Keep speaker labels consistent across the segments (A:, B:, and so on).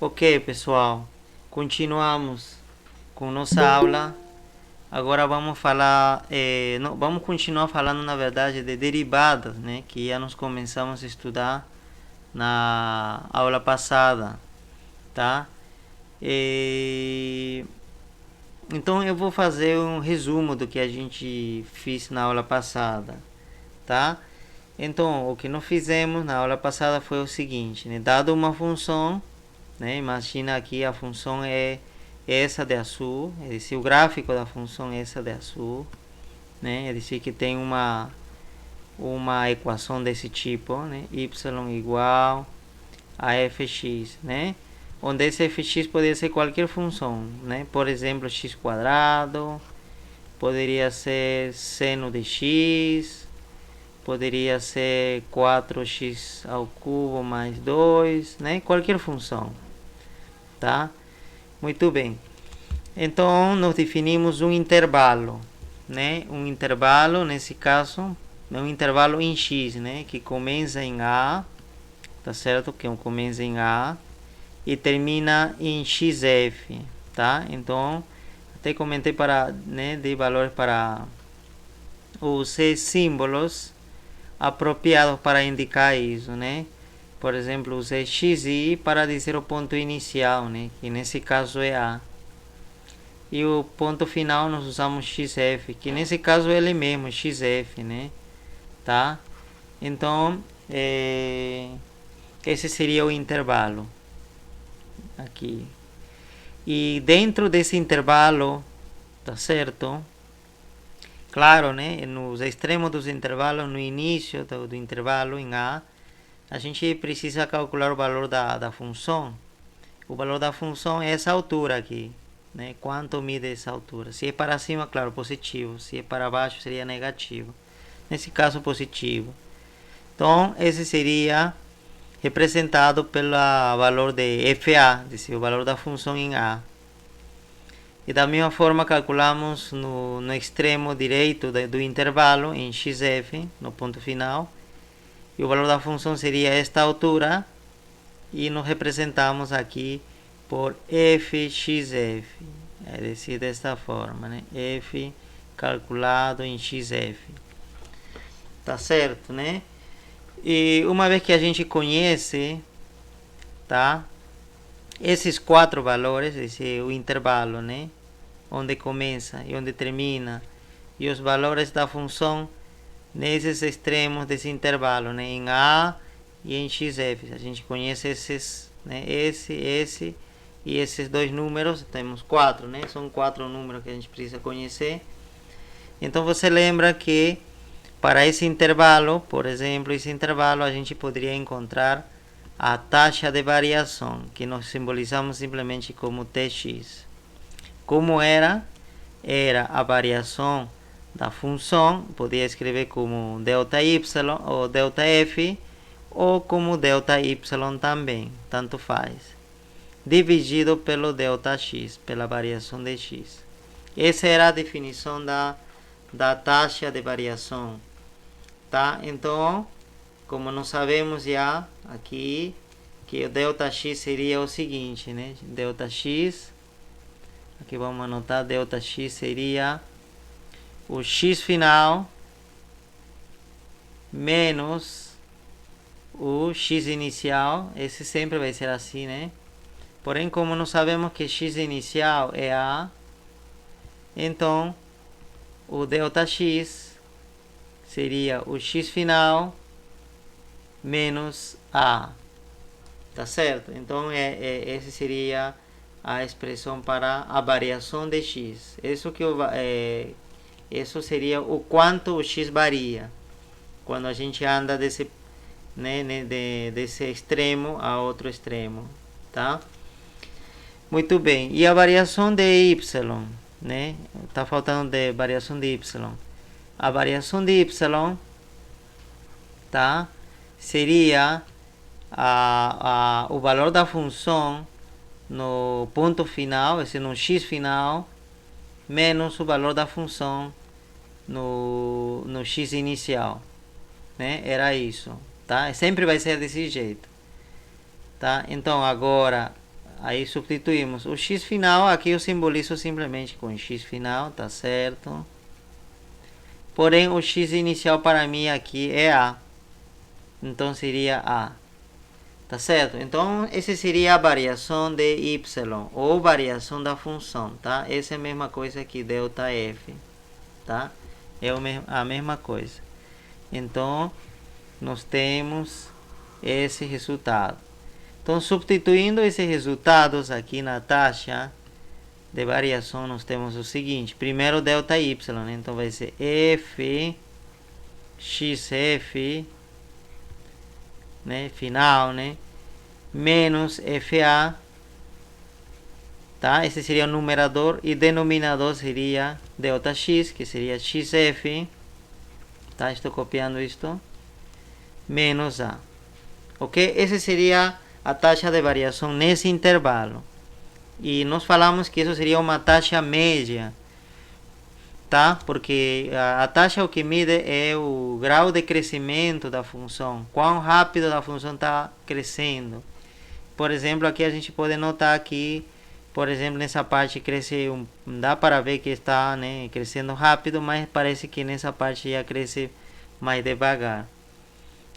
A: Ok, pessoal, continuamos com nossa aula. Agora vamos falar, não, vamos continuar falando, na verdade, de derivadas, né, que já nós começamos a estudar na aula passada, tá? Então eu vou fazer um resumo do que a gente fez na aula passada, tá? Então, o que nós fizemos na aula passada foi o seguinte, né? Dado uma função, né? Imagina aqui a função é essa de azul, é dizer, o gráfico da função é essa de azul, né? É dizer que tem uma equação desse tipo, né? Y igual a fx, né? Onde esse fx poderia ser qualquer função, né? Por exemplo, x quadrado, poderia ser seno de x, poderia ser 4x ao cubo mais 2, né? Qualquer função, tá? Muito bem. Então, nós definimos um intervalo, né? Um intervalo, nesse caso, é um intervalo em x, né? Que começa em A, tá certo? Que começa em A e termina em xf, tá? Então, até comentei para, né, de valores para os símbolos apropriados para indicar isso, né? Por exemplo, usei xi para dizer o ponto inicial, né? Que nesse caso é A. E o ponto final nós usamos xf, que nesse caso é ele mesmo, xf, né? Tá? Então, esse seria o intervalo aqui. E dentro desse intervalo, tá certo? Claro, né? Nos extremos dos intervalos, no início do intervalo em a gente precisa calcular o valor da função. O valor da função é essa altura aqui, né? Quanto mide essa altura? Se é para cima, claro, positivo. Se é para baixo, seria negativo. Nesse caso, positivo. Então, esse seria representado pelo valor de FA, o valor da função em A. E da mesma forma, calculamos no extremo direito do intervalo, em xf, no ponto final. E o valor da função seria esta altura. E nos representamos aqui por fxf, é dizer, desta forma, né? F calculado em xf. Tá certo, né? E uma vez que a gente conhece, tá? Esses quatro valores, esse o intervalo, né? Onde começa e onde termina, e os valores da função nesses extremos desse intervalo, né? Em A e em xf. A gente conhece esses, né? Esse e esses dois números, temos quatro, né? São quatro números que a gente precisa conhecer. Então você lembra que para esse intervalo, por exemplo, esse intervalo a gente poderia encontrar a taxa de variação, que nós simbolizamos simplesmente como Tx. Como era? Era a variação da função, podia escrever como ΔY ou ΔF, ou como ΔY também, tanto faz, dividido pelo ΔX, pela variação de x. Essa era a definição da taxa de variação, tá? Então, como nós sabemos já aqui, que o ΔX seria o seguinte, né? ΔX, aqui vamos anotar, ΔX seria o x final menos o x inicial. Esse sempre vai ser assim, né? Porém, como nós sabemos que x inicial é A, então o ΔX seria o x final menos A. Tá certo? Então, essa seria a expressão para a variação de x. Isso seria o quanto o x varia quando a gente anda desse, né, desse extremo a outro extremo, tá? Muito bem. E a variação de y, né? Tá faltando de variação de y. A variação de y, tá? Seria o valor da função no ponto final, esse no x final, menos o valor da função no x inicial, né? Era isso, tá? Sempre vai ser desse jeito, tá? Então agora Aí substituímos o x final, aqui eu simbolizo simplesmente com x final, tá certo? Porém, o x inicial para mim aqui é a. Então seria a. Tá certo? Então, essa seria a variação de y, ou variação da função, tá? Essa é a mesma coisa que ΔF, tá? É a mesma coisa. Então, nós temos esse resultado. Então, substituindo esses resultados aqui na taxa de variação, nós temos o seguinte. Primeiro, ΔY, né? Então, vai ser f, xf, né? Final, né? Menos FA, tá? Esse seria o numerador e denominador seria ΔX, que seria XF, tá? Estou copiando isto, menos A, ok? Essa seria a taxa de variação nesse intervalo. E nós falamos que isso seria uma taxa média, tá? Porque a taxa o que mide é o grau de crescimento da função, quão rápido a função está crescendo. Por exemplo, aqui a gente pode notar que, por exemplo, nessa parte cresce, dá para ver que está, né, crescendo rápido, mas parece que nessa parte já cresce mais devagar.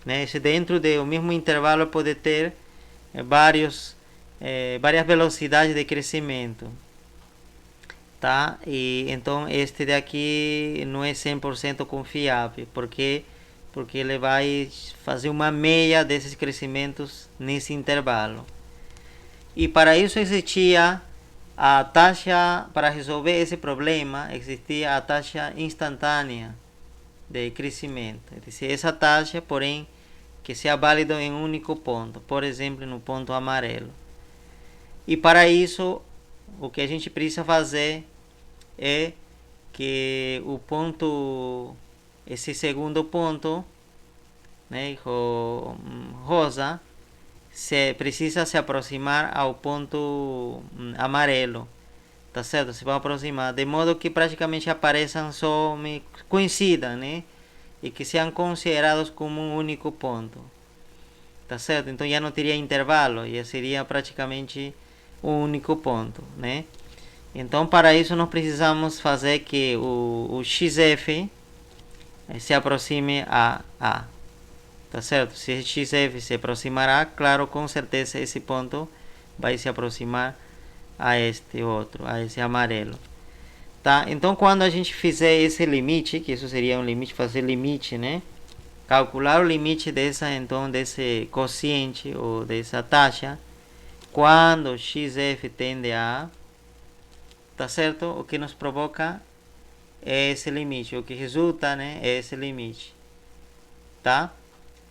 A: Né? Dentro do mesmo intervalo pode ter várias velocidades de crescimento. Tá? E então este daqui não é 100% confiável, porque ele vai fazer uma média desses crescimentos nesse intervalo. E para isso existia a taxa, para resolver esse problema, existia a taxa instantânea de crescimento. Essa taxa, porém, que seja válida em um único ponto, por exemplo, no ponto amarelo. E para isso, o que a gente precisa fazer é que o ponto, esse segundo ponto, né, rosa, precisa se aproximar ao ponto amarelo, tá certo? Se vai aproximar, de modo que praticamente apareçam só coincidam, né? E que sejam considerados como um único ponto, tá certo? Então já não teria intervalo, já seria praticamente um único ponto, né? Então para isso nós precisamos fazer que o XF se aproxime a A. Tá certo? Se XF se aproximará, claro, com certeza esse ponto vai se aproximar a este outro, a esse amarelo. Tá? Então, quando a gente fizer esse limite, que isso seria um limite, fazer limite, né? Calcular o limite desse quociente ou dessa taxa, quando XF tende a, tá certo? O que nos provoca é esse limite, o que resulta, né, é esse limite, tá?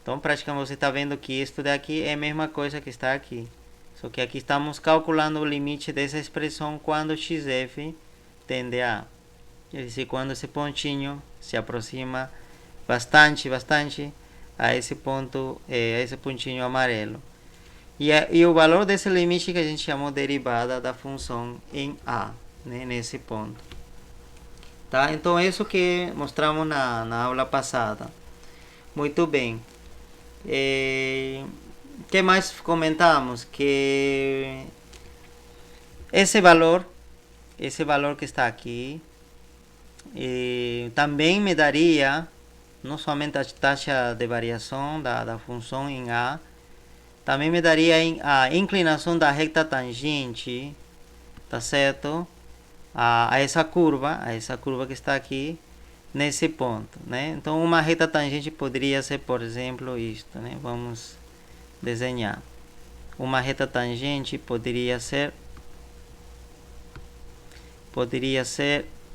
A: Então, praticamente você está vendo que isto daqui é a mesma coisa que está aqui. Só que aqui estamos calculando o limite dessa expressão quando XF tende a. Quer dizer, quando esse pontinho se aproxima bastante a esse ponto, a esse pontinho amarelo. E o valor desse limite que a gente chamou de derivada da função em A, né, nesse ponto. Tá? Então, é isso que mostramos na aula passada. Muito bem. Que mais comentamos? Que esse valor que está aqui também me daria não somente a taxa de variação da função em A, também me daria a inclinação da reta tangente, tá certo? A essa curva que está aqui nesse ponto, né? Então uma reta tangente poderia ser, por exemplo, isto, né? Vamos desenhar. Uma reta tangente poderia ser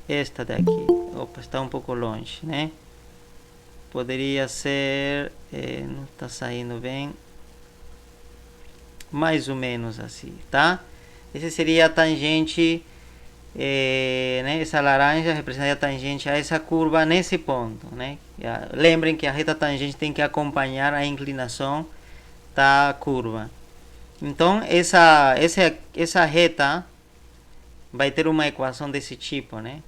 A: esta daqui. Opa, está um pouco longe, né? Poderia ser, não está saindo bem, mais ou menos assim, tá? Esse seria a tangente, né? Essa laranja representa a tangente a essa curva nesse ponto, né? Lembrem que a reta tangente tem que acompanhar a inclinação da curva. Então essa reta vai ter uma equação desse tipo, né?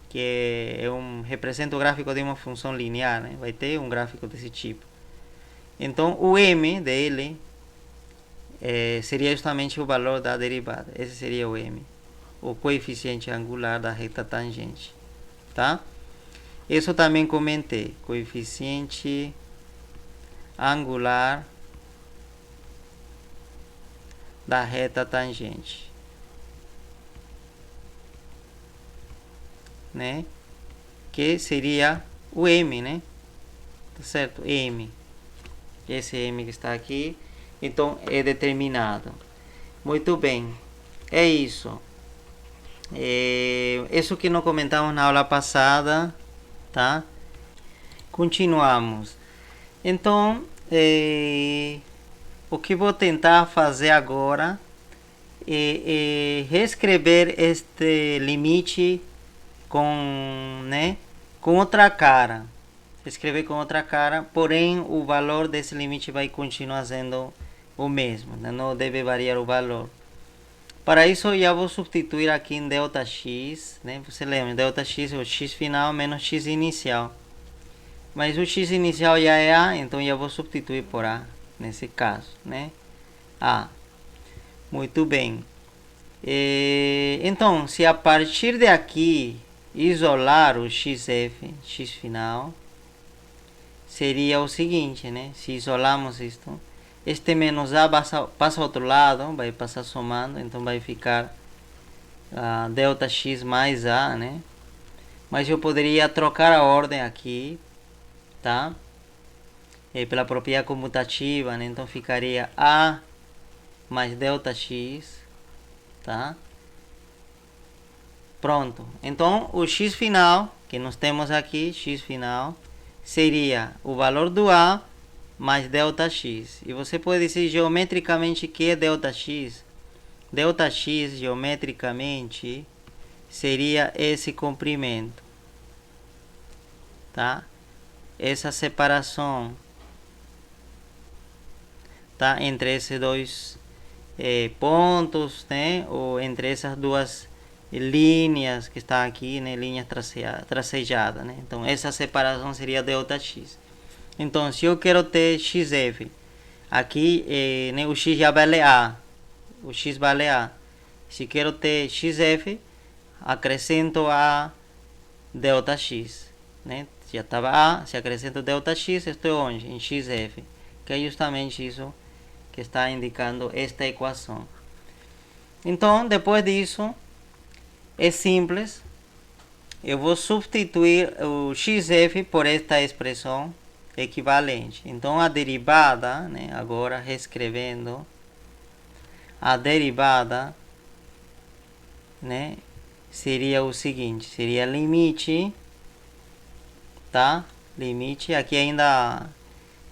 A: Que representa o gráfico de uma função linear, né? Vai ter um gráfico desse tipo. Então o m dele seria justamente o valor da derivada. Esse seria o m, o coeficiente angular da reta tangente, tá? Isso também comentei, coeficiente angular da reta tangente, né? Que seria o m, né? Tá certo? M. Esse m que está aqui, então é determinado. Muito bem, é isso. Isso que não comentamos na aula passada, tá? Continuamos. Então, o que vou tentar fazer agora é reescrever este limite com, né, com outra cara. Escrever com outra cara, porém o valor desse limite vai continuar sendo o mesmo, né? Não deve variar o valor. Para isso, eu já vou substituir aqui em ΔX, né? Você lembra, ΔX é o x final menos x inicial. Mas o x inicial já é A, então já vou substituir por A, nesse caso, né? A. Muito bem. Então, se a partir de aqui isolar o xf, x final, seria o seguinte, né? Se isolamos isto, este menos A passa ao outro lado, vai passar somando, então vai ficar ΔX mais A, né? Mas eu poderia trocar a ordem aqui, tá? Pela propriedade comutativa, né? Então ficaria A mais ΔX, tá? Pronto. Então o x final, que nós temos aqui, x final, seria o valor do A mais ΔX. E você pode dizer geometricamente que é ΔX. ΔX, geometricamente, seria esse comprimento, tá? Essa separação, tá? Entre esses dois pontos, né? Ou entre essas duas linhas que está aqui, né? Linha tracejada, né? Então essa separação seria ΔX. Então se eu quero ter xf, aqui né, o x já vale A, o x vale A. Se quero ter xf, acrescento a ΔX, né? Já estava A, se acrescento ΔX, estou onde? Em xf, que é justamente isso que está indicando esta equação. Então depois disso é simples, eu vou substituir o xf por esta expressão equivalente. Então a derivada, né, agora reescrevendo, a derivada, né, seria o seguinte, seria limite, tá? Limite, aqui ainda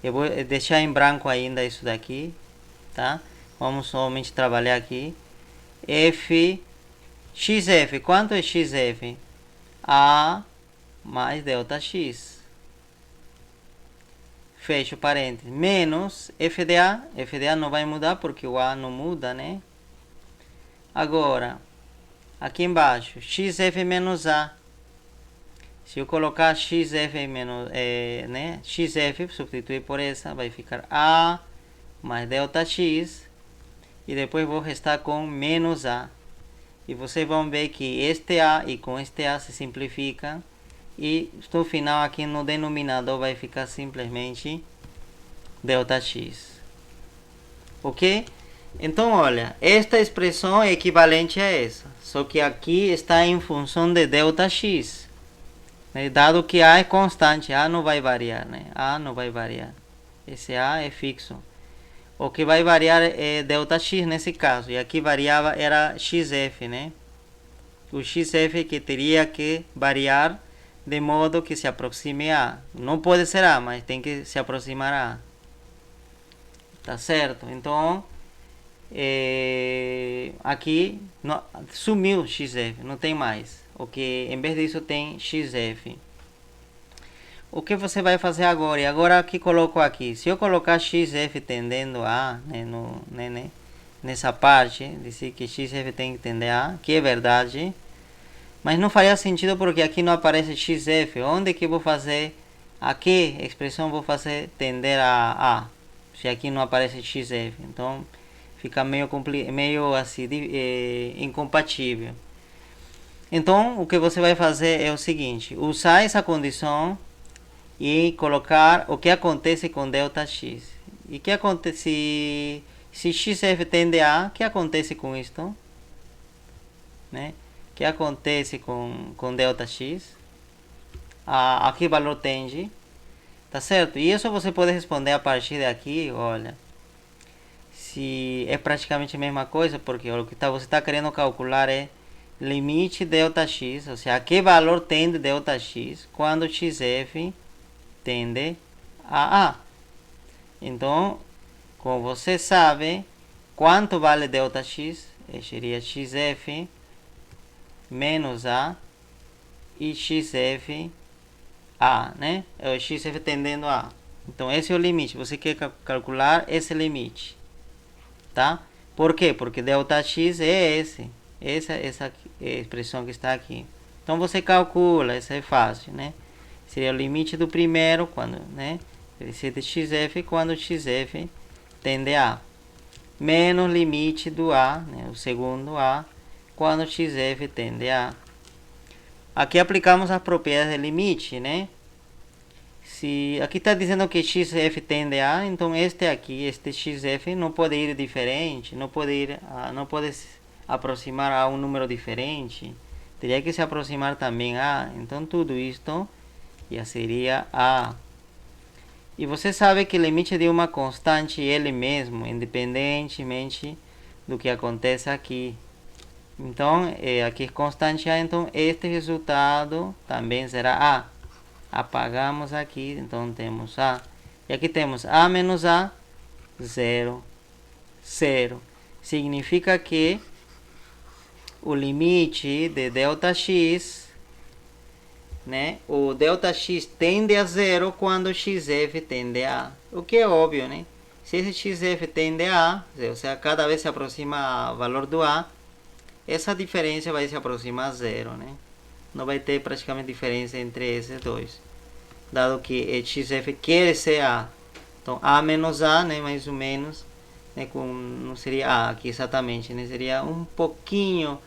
A: eu vou deixar em branco ainda isso daqui, tá? Vamos somente trabalhar aqui. F xf, quanto é xf? A mais ΔX. Fecho parênteses. Menos FDA. FDA não vai mudar porque o A não muda, né? Agora, aqui embaixo, xf menos A. Se eu colocar xf menos, né? Xf, substituir por essa, vai ficar A mais ΔX. E depois vou restar com menos A. E vocês vão ver que este A e com este A se simplifica. E no final aqui no denominador vai ficar simplesmente ΔX. Ok? Então olha, esta expressão é equivalente a essa. Só que aqui está em função de ΔX. Né? Dado que A é constante, A não vai variar. Né? A não vai variar. Esse A é fixo. O que vai variar é ΔX nesse caso. E aqui variava era xf, né? O xf que teria que variar de modo que se aproxime a. Não pode ser A, mas tem que se aproximar a A. Tá certo? Então, aqui sumiu xf, não tem mais. O que em vez disso tem xf. O que você vai fazer agora? E agora que coloco aqui, se eu colocar xf tendendo a, né, nessa parte, dizer que xf tem que tender a, que é verdade, mas não faria sentido porque aqui não aparece xf. Onde que eu vou fazer, a que expressão vou fazer tender a, se aqui não aparece xf? Então, Fica meio assim, incompatível. Então, o que você vai fazer é o seguinte: usar essa condição e colocar o que acontece com ΔX. E que acontece se XF tende a, o que acontece com isto? Né? O que acontece com ΔX? A que valor tende? Tá certo? E isso você pode responder a partir daqui, olha. Se é praticamente a mesma coisa, porque o que você está querendo calcular é limite ΔX, ou seja, a que valor tende ΔX quando XF tende a A. Então, como você sabe, quanto vale ΔX? Seria XF menos A e XF A, né? É o XF tendendo a A. Então, esse é o limite. Você quer calcular esse limite, tá? Por quê? Porque ΔX é essa expressão que está aqui. Então, você calcula, isso é fácil, né? Seria o limite do primeiro, quando, né? Esse de XF quando XF tende a A. Menos limite do A, né? O segundo A, quando XF tende a A. Aqui aplicamos as propriedades de limite, né? Se aqui está dizendo que XF tende a, então este XF não pode ir diferente, não pode se aproximar a um número diferente, teria que se aproximar também a, então tudo isto já seria a. E você sabe que o limite de uma constante é ele mesmo, independentemente do que acontece aqui. Então, aqui é constante a, então este resultado também será a. Apagamos aqui, então temos A. E aqui temos A menos A, 0, 0. Significa que o limite de ΔX, né? O ΔX tende a 0 quando XF tende a A. O que é óbvio, né? Se esse XF tende a A, ou seja, cada vez se aproxima ao valor do A, essa diferença vai se aproximar a 0, né? Não vai ter praticamente diferença entre esses dois, dado que XF quer ser A. Então, A menos A, né, mais ou menos, né, não seria A aqui exatamente, né, seria um pouquinho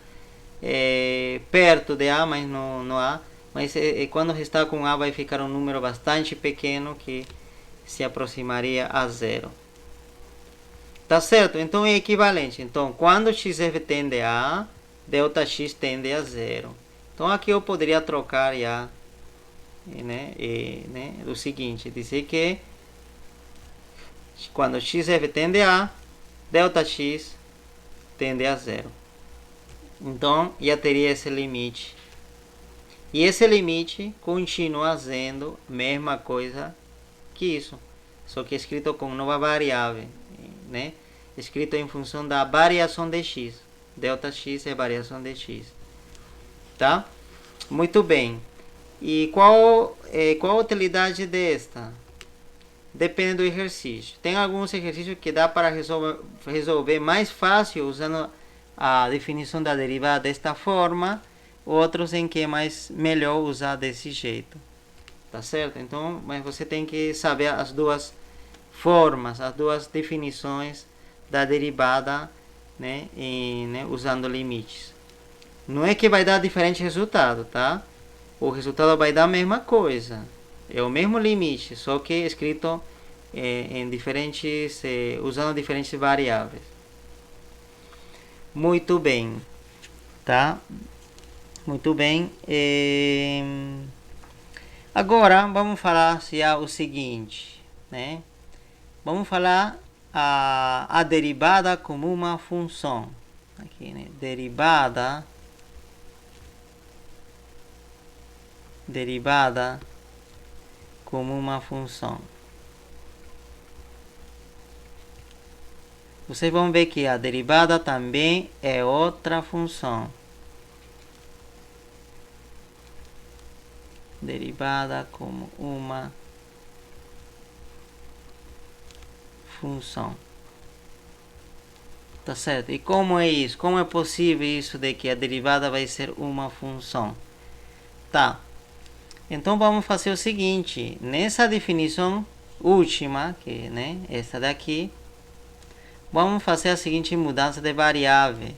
A: perto de A, mas não A. Mas quando está com A vai ficar um número bastante pequeno que se aproximaria a 0. Tá certo? Então é equivalente. Então, quando XF tende a A, ΔX tende a 0. Então aqui eu poderia trocar já, né, o seguinte, dizer que quando XF tende a, ΔX tende a 0. Então já teria esse limite. E esse limite continua sendo a mesma coisa que isso, só que escrito com nova variável, né? Escrito em função da variação de x. ΔX é a variação de x. Tá? Muito bem. E qual a utilidade desta? Depende do exercício. Tem alguns exercícios que dá para resolver mais fácil usando a definição da derivada desta forma, outros em que é melhor usar desse jeito. Tá certo? Então, mas você tem que saber as duas formas, as duas definições da derivada, né, usando limites. Não é que vai dar diferente resultado, tá? O resultado vai dar a mesma coisa. É o mesmo limite, só que escrito em diferentes, usando diferentes variáveis. Muito bem, tá? Muito bem. Agora vamos falar o seguinte, né? Vamos falar a derivada como uma função. Aqui, né? Derivada como uma função. Vocês vão ver que a derivada também é outra função. Derivada como uma função. Tá certo? E como é isso? Como é possível isso de que a derivada vai ser uma função? Tá. Então vamos fazer o seguinte, nessa definição última, que, né, essa daqui, vamos fazer a seguinte mudança de variável.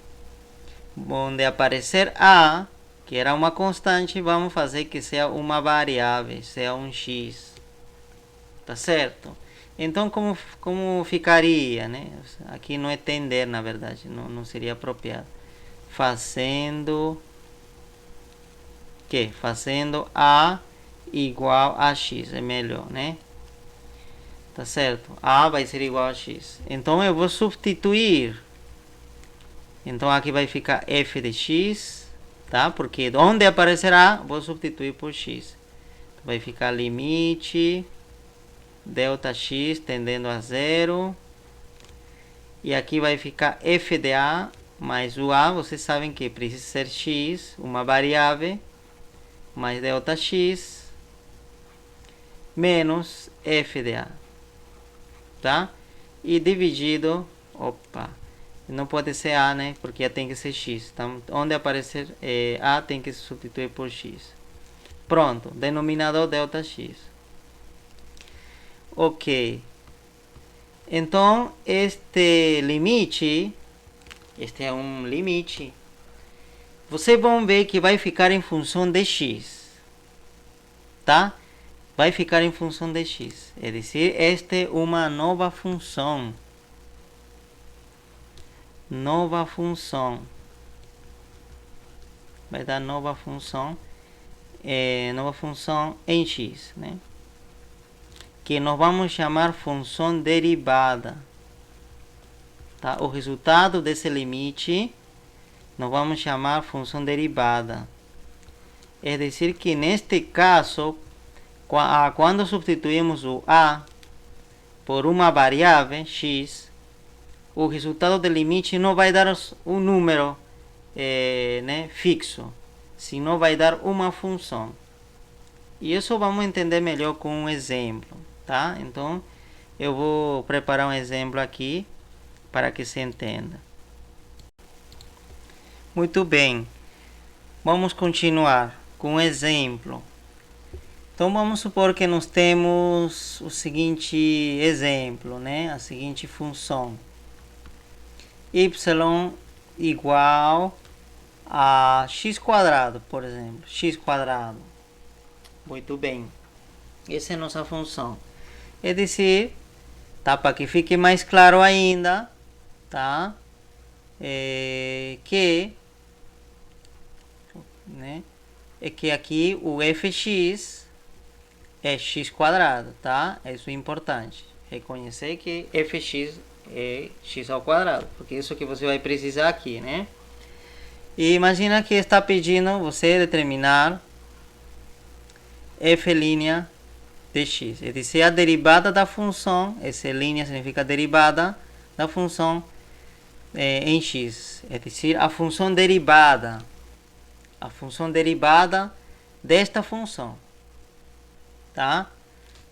A: Onde aparecer A, que era uma constante, vamos fazer que seja uma variável, seja um x. Tá certo? Então, como ficaria, né? Aqui não é tender, na verdade, não seria apropriado. Fazendo A igual a x, é melhor, né? Tá certo? A vai ser igual a x. Então, eu vou substituir. Então, aqui vai ficar f de x, tá? Porque onde aparecer A, vou substituir por x. Então, vai ficar limite delta x tendendo a zero. E aqui vai ficar f de A mais o A. Vocês sabem que precisa ser x, uma variável, mais delta x, menos f de A. Tá? E dividido, não pode ser A, né? Porque tem que ser x. Então, onde aparecer A, tem que se substituir por x. Pronto, denominador delta x. Ok. Então, este limite, este é um limite. Vocês vão ver que vai ficar em função de x. Tá? Vai ficar em função de x. É dizer, esta é uma nova função. Nova função. Vai dar nova função. Nova função em x, né? Que nós vamos chamar função derivada. Tá? O resultado desse limite nós vamos chamar função derivada. É dizer que neste caso, quando substituímos o a por uma variável x, o resultado do limite não vai dar um número né, fixo, senão vai dar uma função. E isso vamos entender melhor com um exemplo, tá? Então, eu vou preparar um exemplo aqui para que se entenda. Muito bem. Vamos continuar com um exemplo. Então, vamos supor que nós temos o seguinte exemplo, né? A seguinte função. Y igual a x quadrado, por exemplo. X quadrado. Muito bem. Essa é a nossa função. É dizer, tá? Para que fique mais claro ainda, tá? Que aqui o fx é x quadrado, tá? Isso é importante. Reconhecer que fx é x ao quadrado, porque isso que você vai precisar aqui, né? E imagina que está pedindo você determinar f' de x, é dizer, a derivada da função. Essa linha significa derivada da função em x, é dizer, a função derivada desta função, tá?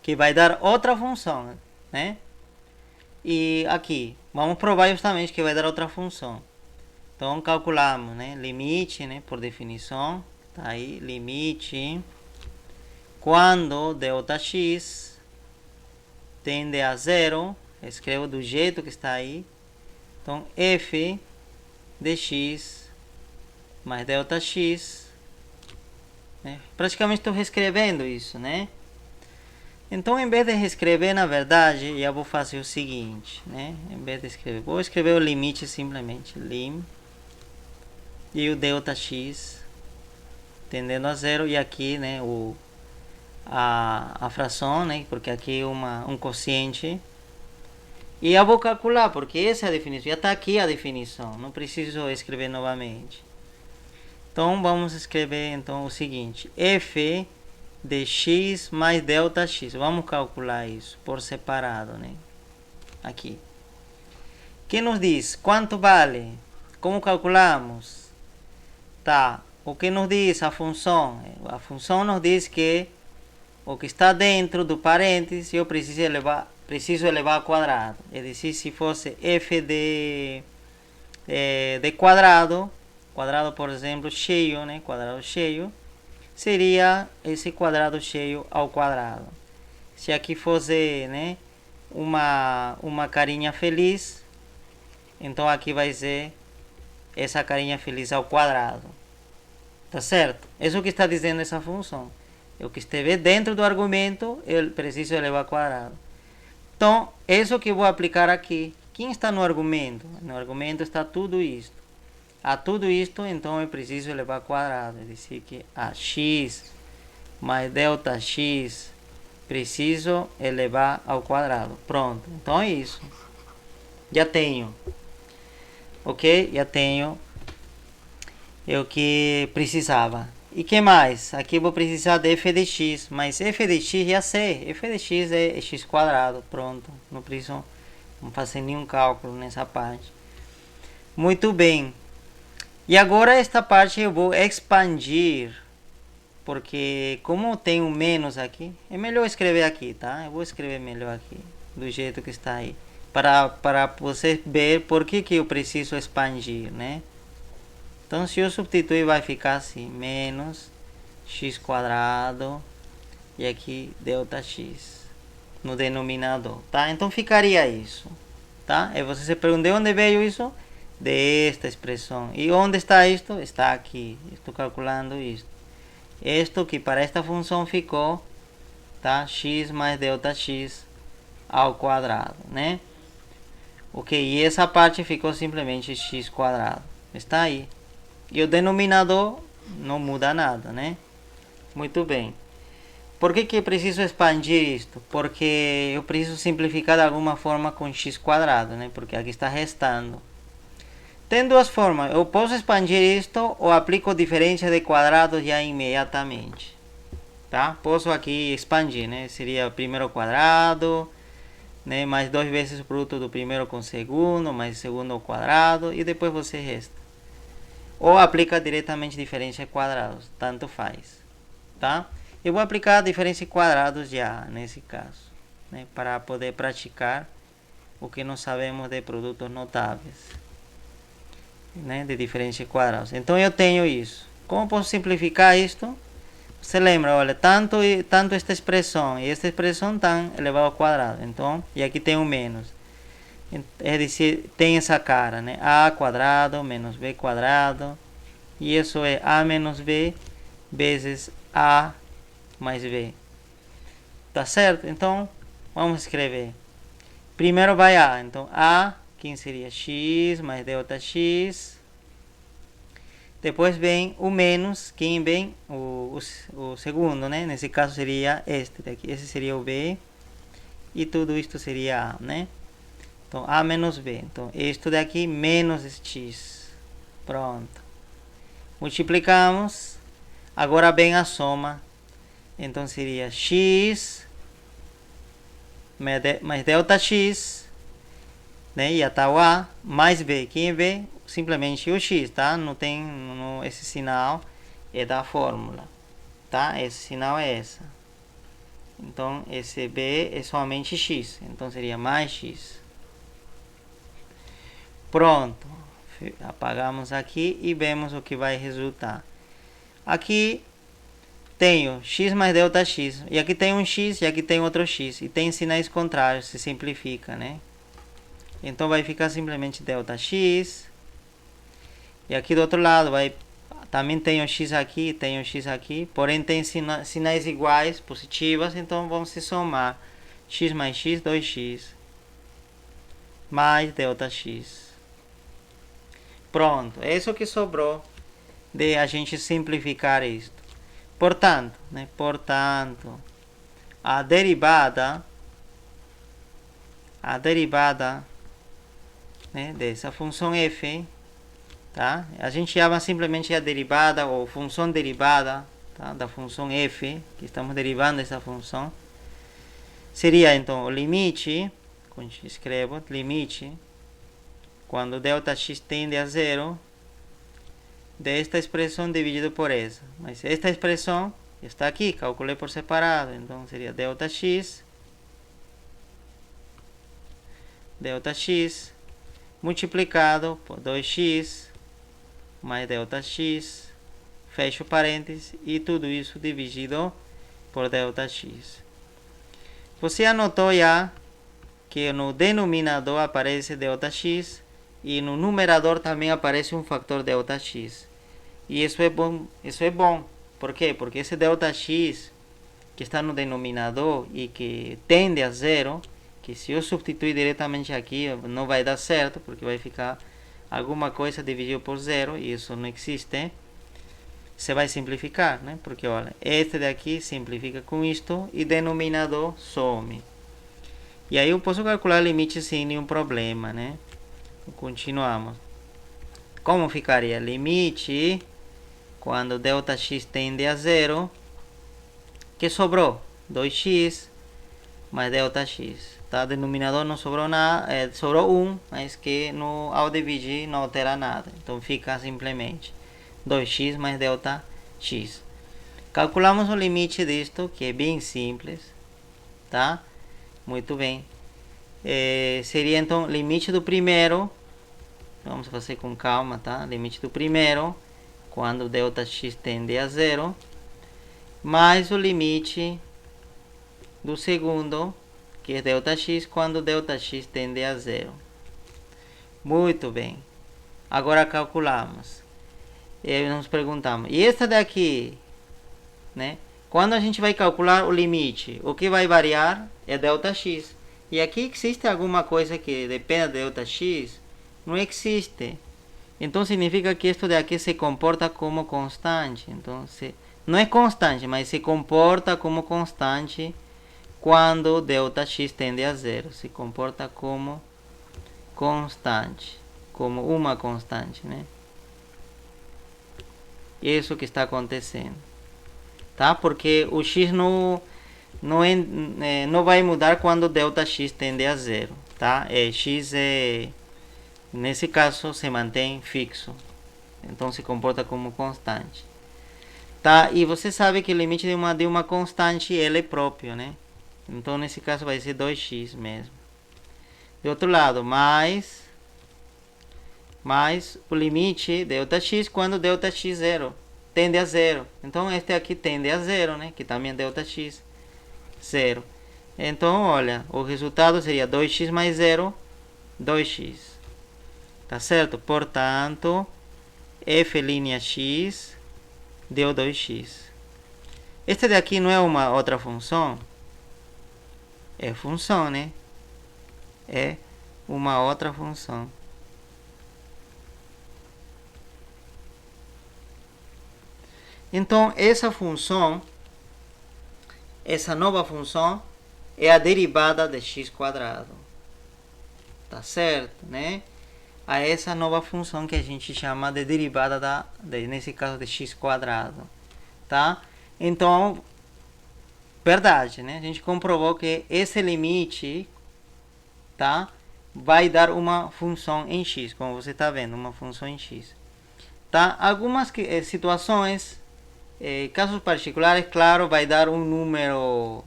A: Que vai dar outra função, né? E aqui, vamos provar justamente que vai dar outra função. Então, calculamos, né? Limite, né? Por definição, tá aí, limite quando Δx tende a zero, escrevo do jeito que está aí. Então, f de x mais Δx, né? Praticamente estou reescrevendo isso, né? Então, em vez de reescrever, na verdade, eu vou fazer o seguinte, né? Em vez de escrever, vou escrever o limite simplesmente, lim, e o Δx tendendo a zero, e aqui, né, a fração, né? Porque aqui é um quociente. E eu vou calcular, porque essa é a definição. Já está aqui a definição. Não preciso escrever novamente. Então, vamos escrever então o seguinte. F de x mais Δx. Vamos calcular isso por separado, né? Aqui. Que nos diz? Quanto vale? Como calculamos? Tá. O que nos diz a função? A função nos diz que o que está dentro do parênteses eu preciso elevar ao quadrado. É dizer, se fosse f de quadrado, por exemplo, cheio, né? Quadrado cheio, seria esse quadrado cheio ao quadrado. Se aqui fosse, né, uma carinha feliz, Então aqui vai ser essa carinha feliz ao quadrado. Tá certo? Isso que está dizendo essa função. O que estiver dentro do argumento, eu preciso elevar ao quadrado. Então, isso que eu vou aplicar aqui. Quem está no argumento? No argumento está tudo isto. A tudo isto, então eu preciso elevar ao quadrado. É dizer que a x mais delta x preciso elevar ao quadrado. Pronto. Então é isso. Já tenho. Ok? Já tenho o que precisava. E que mais? Aqui vou precisar de f de x, mas f de x já sei. F de x é x quadrado, pronto. Não preciso fazer nenhum cálculo nessa parte. Muito bem. E agora esta parte eu vou expandir, porque como tem um menos aqui, é melhor escrever aqui, tá? Eu vou escrever melhor aqui, do jeito que está aí. Para você ver por que eu preciso expandir, né? Então, se eu substituir, vai ficar assim, menos x quadrado e aqui delta x no denominador, tá? Então, ficaria isso, tá? E você se pergunta, de onde veio isso? Desta expressão. E onde está isto? Está aqui. Estou calculando isto. Isto que para esta função ficou, tá? X mais delta x ao quadrado, né? Ok, e essa parte ficou simplesmente x quadrado. Está aí. E o denominador não muda nada, né? Muito bem. Por que eu preciso expandir isto? Porque eu preciso simplificar de alguma forma com x quadrado, né? Porque aqui está restando. Tem duas formas. Eu posso expandir isto ou aplico diferença de quadrados já imediatamente. Tá? Posso aqui expandir, né? Seria o primeiro quadrado, né? Mais 2 vezes o produto do primeiro com o segundo, mais o segundo ao quadrado, e depois você resta. Ou aplica diretamente diferença de quadrados, tanto faz, tá? Eu vou aplicar a diferença de quadrados já, nesse caso, né? Para poder praticar o que nós sabemos de produtos notáveis, né? De diferença de quadrados. Então eu tenho isso. Como posso simplificar isto? Você lembra, olha, tanto esta expressão e esta expressão estão elevado ao quadrado. Então, e aqui tem um menos. É dizer, tem essa cara, né? A quadrado menos b quadrado. E isso é a menos b vezes a mais b. Tá certo? Então, vamos escrever. Primeiro vai a. Então, a, que seria x mais delta x. Depois vem o menos, quem vem o segundo, né? Nesse caso seria este daqui. Esse seria o b. E tudo isto seria a, né? Então, a menos b. Então, isto daqui menos x. Pronto. Multiplicamos. Agora vem a soma. Então, seria x mais delta x, né? E até o a, mais b. Quem é b? Simplesmente o x, tá? Não tem esse sinal. É da fórmula, tá? Esse sinal é essa. Então, esse b é somente x. Então, seria mais x. Pronto, apagamos aqui e vemos o que vai resultar. Aqui tenho x mais delta x, e aqui tem um x e aqui tem outro x, e tem sinais contrários, se simplifica, né? Então vai ficar simplesmente delta x, e aqui do outro lado também tem o x aqui, porém tem sinais iguais, positivas, então vamos se somar x mais x, 2x, mais delta x. Pronto, é isso que sobrou de a gente simplificar isto. Portanto, né? Portanto, a derivada, né, dessa função f, tá? A gente chama simplesmente a derivada ou função derivada, tá? Da função f, que estamos derivando essa função. Seria então o limite, quando escrevo limite, quando delta x tende a zero, desta expressão dividido por essa. Mas esta expressão está aqui, calculei por separado, então seria delta x multiplicado por 2x mais delta x, fecho parênteses, e tudo isso dividido por delta x. Você anotou já que no denominador aparece delta x e no numerador também aparece um fator Δx. E isso é bom. Por quê? Porque esse Δx que está no denominador e que tende a zero, que se eu substituir diretamente aqui não vai dar certo, porque vai ficar alguma coisa dividido por zero, e isso não existe. Você vai simplificar, né? Porque olha, este daqui simplifica com isto e denominador some. E aí eu posso calcular limite sem nenhum problema, né? Continuamos. Como ficaria? Limite quando Δx tende a zero, que sobrou? 2x mais Δx. Tá? Denominador não sobrou nada, sobrou 1, mas que ao dividir não altera nada. Então fica simplesmente 2x mais Δx. Calculamos o limite disto, que é bem simples, tá? Muito bem. Seria então limite do primeiro, vamos fazer com calma, tá? Limite do primeiro, quando Δx tende a zero, mais o limite do segundo, que é Δx, quando Δx tende a zero. Muito bem. Agora calculamos. E nos perguntamos, e esta daqui, né? Quando a gente vai calcular o limite, o que vai variar é Δx. E aqui existe alguma coisa que depende de Δx? Não existe. Então significa que isto daqui se comporta como constante. Então não é constante, mas se comporta como constante quando Δx tende a zero. Se comporta como constante, como uma constante, né? Isso que está acontecendo, tá? Porque o x não vai mudar quando Δx tende a zero, tá? X nesse caso se mantém fixo, então se comporta como constante, tá? E você sabe que o limite de uma constante ele é próprio, né? Então nesse caso vai ser 2x mesmo. De outro lado, mais o limite Δx quando Δx zero tende a zero. Então este aqui tende a zero, né? Que também é Δx zero. Então olha, o resultado seria 2x mais zero, 2x. Tá certo? Portanto, f' x deu 2x. Este daqui não é uma outra função? É função, né? É uma outra função. Então, essa função, essa nova função, é a derivada de x². Tá certo, né? A essa nova função que a gente chama de derivada nesse caso de x², tá? Então, verdade, né? A gente comprovou que esse limite, tá? Vai dar uma função em x, como você está vendo, uma função em x, tá? Algumas situações, casos particulares, claro, vai dar um número,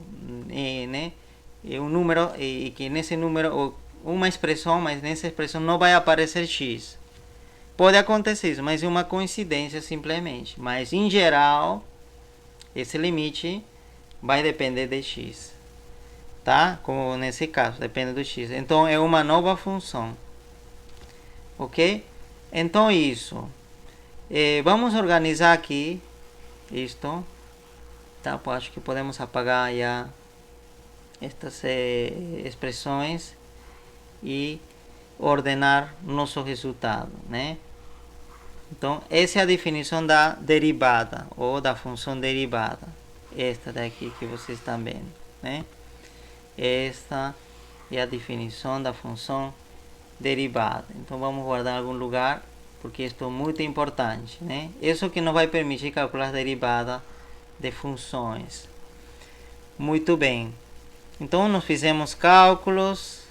A: né? Um número e que nesse número uma expressão, mas nessa expressão não vai aparecer x. Pode acontecer isso, mas é uma coincidência simplesmente. Mas em geral, esse limite vai depender de x, tá? Como nesse caso, depende do x. Então é uma nova função, ok? Então isso. Vamos organizar aqui isto, tá? Acho que podemos apagar já estas expressões e ordenar nosso resultado, né? Então essa é a definição da derivada ou da função derivada, esta daqui que vocês estão vendo, né? Esta é a definição da função derivada. Então vamos guardar em algum lugar, porque isto é muito importante, né? Isso que não vai permitir calcular a derivada de funções. Muito bem. Então nós fizemos cálculos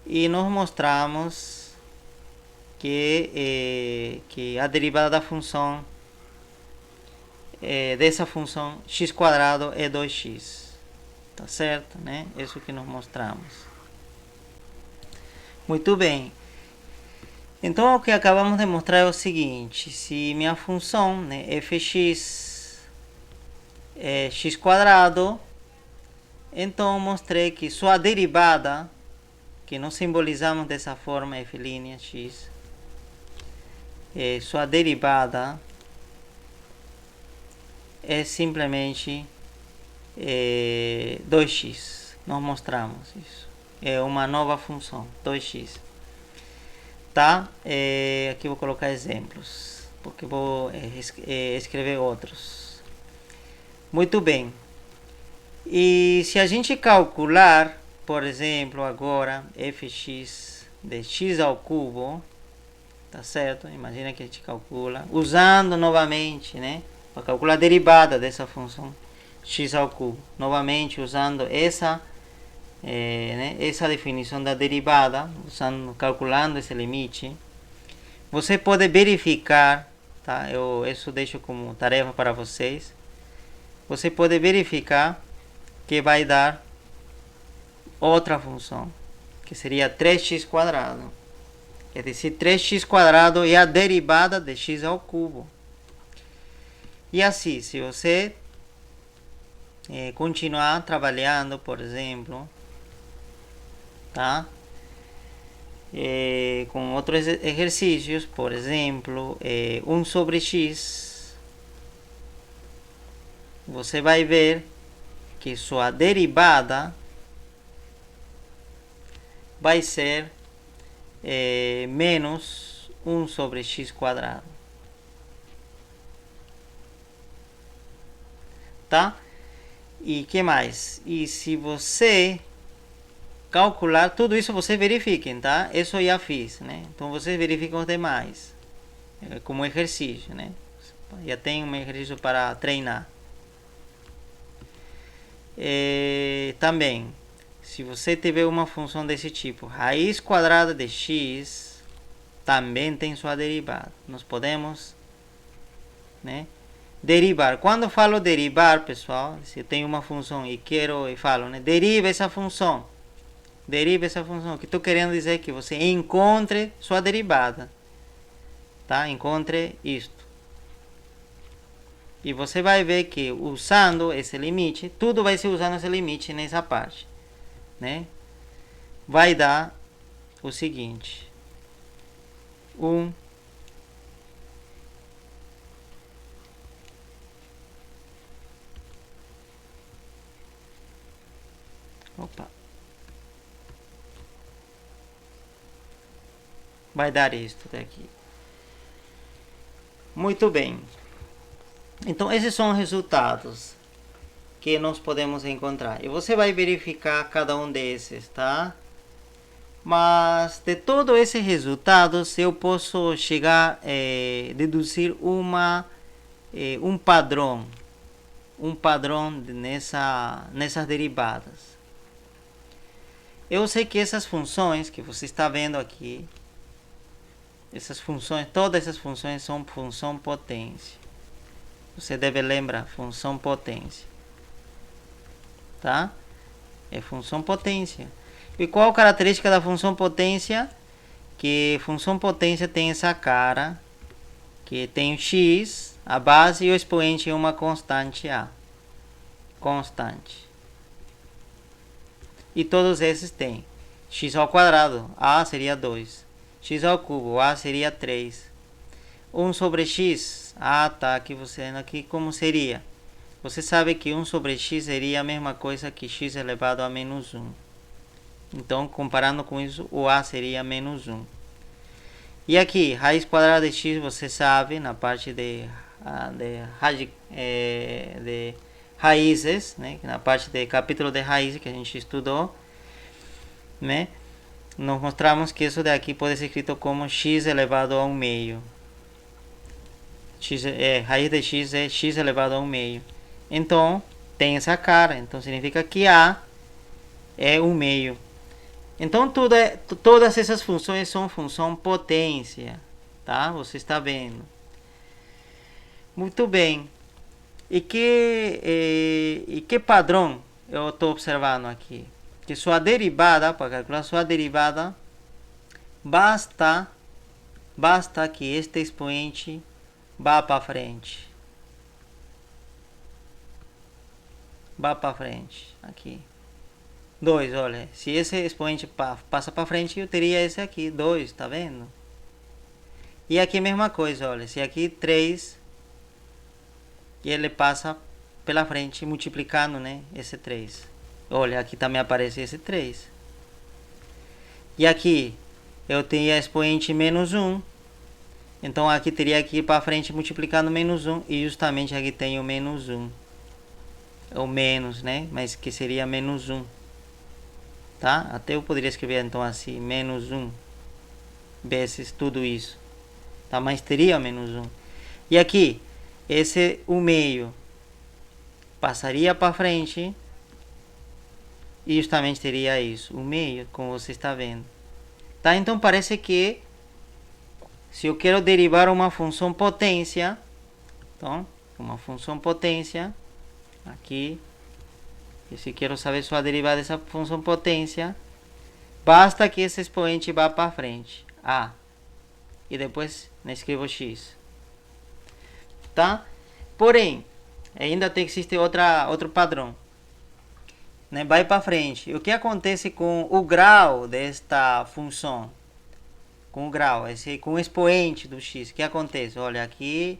A: e nós mostramos que a derivada da função dessa função x² é 2x. Tá certo, né? Isso que nós mostramos. Muito bem. Então o que acabamos de mostrar é o seguinte: se minha função, né, fx é x², então mostrei que sua derivada que nós simbolizamos dessa forma f' x, sua derivada é simplesmente 2x. Nós mostramos isso. É uma nova função, 2x. Tá? Aqui vou colocar exemplos, porque vou escrever outros. Muito bem. E se a gente calcular, por exemplo, agora fx de x ao cubo, tá certo? Imagina que a gente calcula, usando novamente, né? Para calcular a derivada dessa função x ao cubo. Novamente, usando essa essa definição da derivada, calculando esse limite, você pode verificar, tá? Isso deixo como tarefa para vocês. Você pode verificar que vai dar outra função, que seria 3x². Quer dizer, 3x² é a derivada de x ao cubo. E assim, se você continuar trabalhando, por exemplo, tá? Com outros exercícios, por exemplo, 1 sobre x, você vai ver que sua derivada vai ser menos 1 sobre x². Tá? E que mais? E se você calcular tudo isso, você verifiquem, tá? Isso eu já fiz, né? Então vocês verificam os demais, como exercício, né? Já tem um exercício para treinar. Também, se você tiver uma função desse tipo, raiz quadrada de x também tem sua derivada. Nós podemos, né, derivar. Quando eu falo derivar, pessoal, se eu tenho uma função e falo, né, deriva essa função. Deriva essa função. O que estou querendo dizer é que você encontre sua derivada, tá? Encontre isto. E você vai ver que usando esse limite, tudo vai se usando esse limite nessa parte, né? Vai dar o seguinte: 1 vai dar isto daqui. Muito bem. Então, esses são os resultados que nós podemos encontrar. E você vai verificar cada um desses, tá? Mas de todos esses resultados, eu posso chegar a deduzir um padrão. Um padrão nessas derivadas. Eu sei que essas funções que você está vendo aqui, todas essas funções são função potência. Você deve lembrar, função potência. Tá? É função potência. E qual a característica da função potência? Que função potência tem essa cara, que tem o x, a base e o expoente em uma constante a. Constante. E todos esses têm x ao quadrado, a seria 2. X ao cubo, a seria 3. 1 sobre x, tá, aqui você vendo aqui como seria. Você sabe que 1 sobre x seria a mesma coisa que x elevado a menos 1. Então, comparando com isso, o a seria menos 1. E aqui, raiz quadrada de x, você sabe, na parte de raízes, né, na parte de capítulo de raízes que a gente estudou, né, nós mostramos que isso daqui pode ser escrito como x elevado a 1 meio. Raiz de x é x elevado a 1 meio. Então, tem essa cara. Então, significa que a é 1 meio. Então, todas essas funções são função potência. Tá? Você está vendo. Muito bem. E que padrão eu estou observando aqui? Que sua derivada, para calcular sua derivada, basta que este expoente vá para frente. Vá para frente. Aqui. 2, olha. Se esse expoente passa para frente, eu teria esse aqui, 2, tá vendo? E aqui a mesma coisa, olha. Se aqui 3, e ele passa pela frente, multiplicando, né? Esse 3. Olha, aqui também aparece esse 3. E aqui eu tenho expoente menos 1. Então aqui teria que ir para frente multiplicando menos 1. E justamente aqui tem o menos 1. Ou menos, né? Mas que seria menos 1. Tá? Até eu poderia escrever então assim, menos 1 vezes tudo isso. Tá? Mas teria menos 1. E aqui, esse 1 meio passaria para frente. E justamente teria isso, 1 meio, como você está vendo. Tá? Então parece que se eu quero derivar uma função potência, então, uma função potência, aqui, e se quero saber só a derivada dessa função potência, basta que esse expoente vá para frente, a, e depois escrevo x. Tá? Porém, ainda tem que existir outro padrão. Né? Vai para frente. E o que acontece com o grau desta função? Com o grau, com o expoente do x, o que acontece? Olha, aqui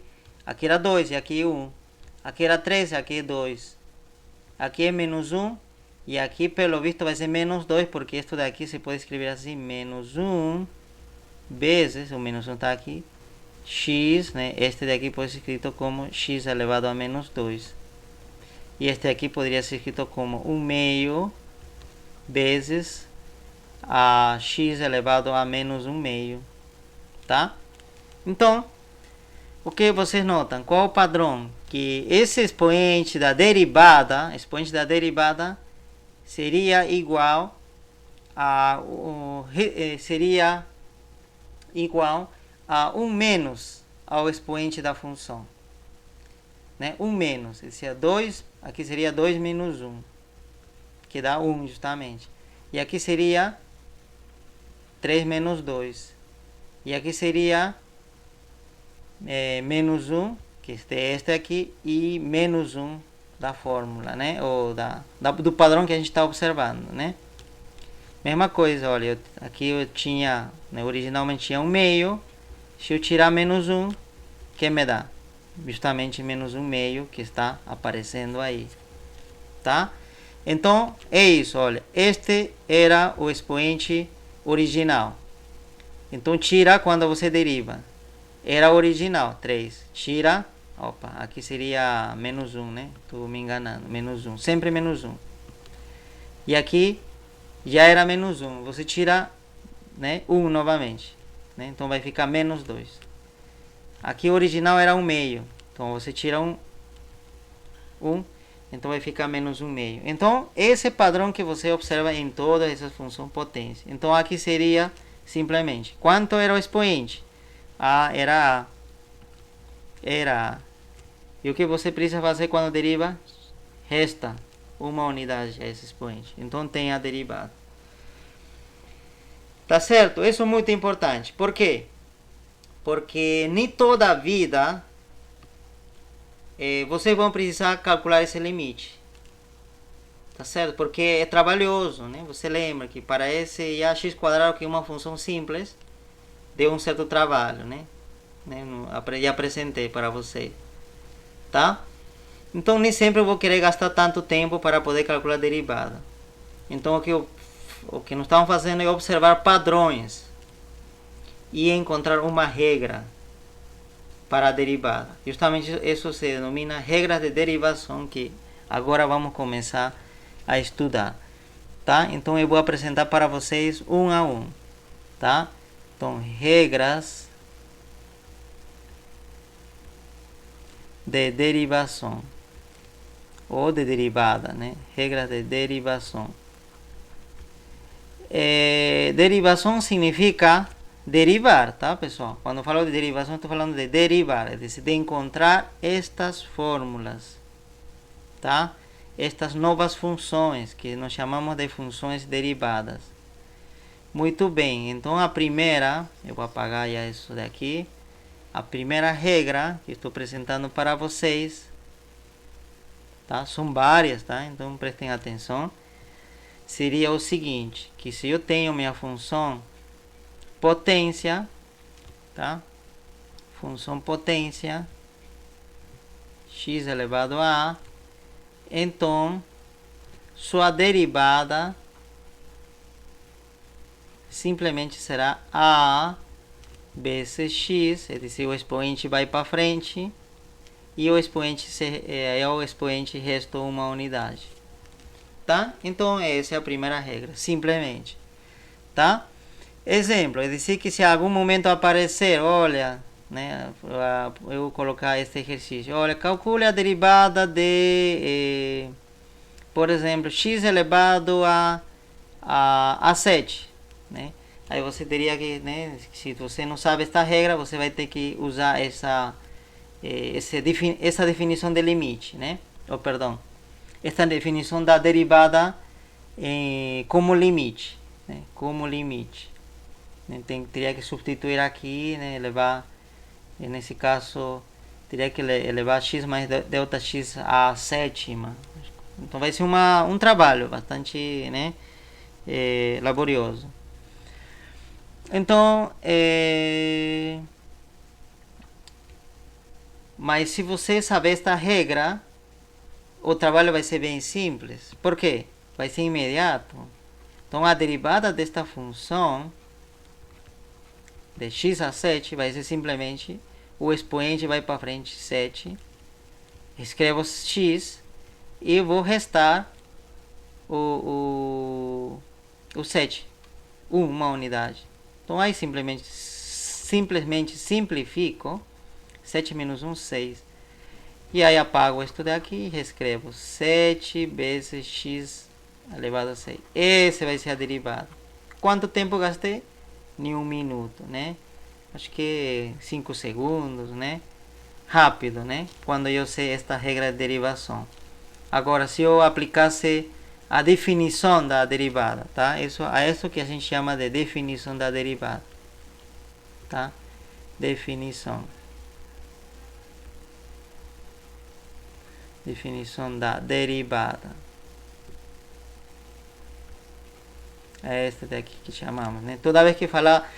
A: era 2 e aqui 1. Aqui era 3 e aqui 2. Aqui é menos 1 e aqui pelo visto vai ser menos 2, porque isso daqui se pode escrever assim, menos 1 vezes, o menos 1 está aqui, x, né? Este daqui pode ser escrito como x elevado a menos 2. E este aqui poderia ser escrito como 1 meio vezes a x elevado a menos 1 meio, tá? Então, o que vocês notam? Qual o padrão? Que esse expoente da derivada seria igual a seria igual a 1 menos ao expoente da função, né? 1 menos, esse é 2, aqui seria 2 menos 1, que dá 1 justamente. E aqui seria 3 menos 2. E aqui seria menos 1, que este aqui, e menos 1 da fórmula, né? Ou do padrão que a gente está observando, né? Mesma coisa, olha, aqui eu tinha, né, originalmente tinha 1 meio. Se eu tirar menos 1, que me dá? Justamente menos 1 meio que está aparecendo aí, tá? Então, é isso, olha, este era o expoente original. Então, tira quando você deriva. Era original, 3. Tira, opa, aqui seria menos 1, né? Estou me enganando, menos 1, sempre menos 1. E aqui já era menos 1, você tira, né, 1 novamente, né? Então vai ficar menos 2. Aqui o original era 1 meio, então você tira 1, então vai ficar menos 1 meio. Então esse padrão que você observa em todas essas funções potência. Então aqui seria simplesmente, quanto era o expoente? Era A. E o que você precisa fazer quando deriva? Resta uma unidade a esse expoente. Então tem a derivada. Tá certo? Isso é muito importante. Por quê? Porque nem toda a vida vocês vão precisar calcular esse limite. Tá certo? Porque é trabalhoso, né? Você lembra que para esse ax quadrado, que é uma função simples, deu um certo trabalho, né? Já apresentei para vocês, tá? Então nem sempre eu vou querer gastar tanto tempo para poder calcular a derivada. Então o que nós estamos fazendo é observar padrões e encontrar uma regra para a derivada. Justamente isso se denomina regras de derivação, que agora vamos começar a estudar, tá? Então eu vou apresentar para vocês um a um, tá? Então, regras de derivação ou de derivada, né? Regras de derivação. Derivação significa derivar, tá, pessoal? Quando eu falo de derivação, estou falando de derivar, é de encontrar estas fórmulas, tá? Estas novas funções que nós chamamos de funções derivadas. Muito bem, então a primeira, eu vou apagar já isso daqui. A primeira regra que estou apresentando para vocês, tá? São várias, tá? Então prestem atenção. seria o seguinte, que se eu tenho minha função potência, tá? Função potência x elevado a, então sua derivada simplesmente será a vezes x, é dizer, o expoente vai para frente e o expoente resta uma unidade, tá? Então essa é a primeira regra, simplesmente, tá? Exemplo, é dizer que se em algum momento aparecer, olha, né, eu vou colocar este exercício, olha, calcule a derivada de, por exemplo, x elevado a 7, né? Aí você teria que, né, se você não sabe esta regra, você vai ter que usar essa definição de limite, né? Oh, perdão, esta definição da derivada como limite, né? Como limite. Teria que substituir aqui, né? Levar, nesse caso, teria que elevar x mais delta x à sétima. Então vai ser um trabalho bastante, né, laborioso. Então, mas se você saber esta regra, o trabalho vai ser bem simples. Por quê? Vai ser imediato. Então a derivada desta função de x a 7 vai ser simplesmente o expoente vai para frente 7, escrevo x e vou restar o 7, uma unidade. Então aí simplesmente simplifico, 7 menos 1, 6. E aí apago isto daqui e reescrevo 7 vezes x elevado a 6. Esse vai ser a derivada. Quanto tempo gastei? Em 1 minuto, né? Acho que 5 segundos, né? Rápido, né? Quando eu sei esta regra de derivação. Agora, se eu aplicasse a definição da derivada, tá? Isso que a gente chama de definição da derivada, tá? Definição da derivada. É esta daqui que chamamos, né? Toda vez que falar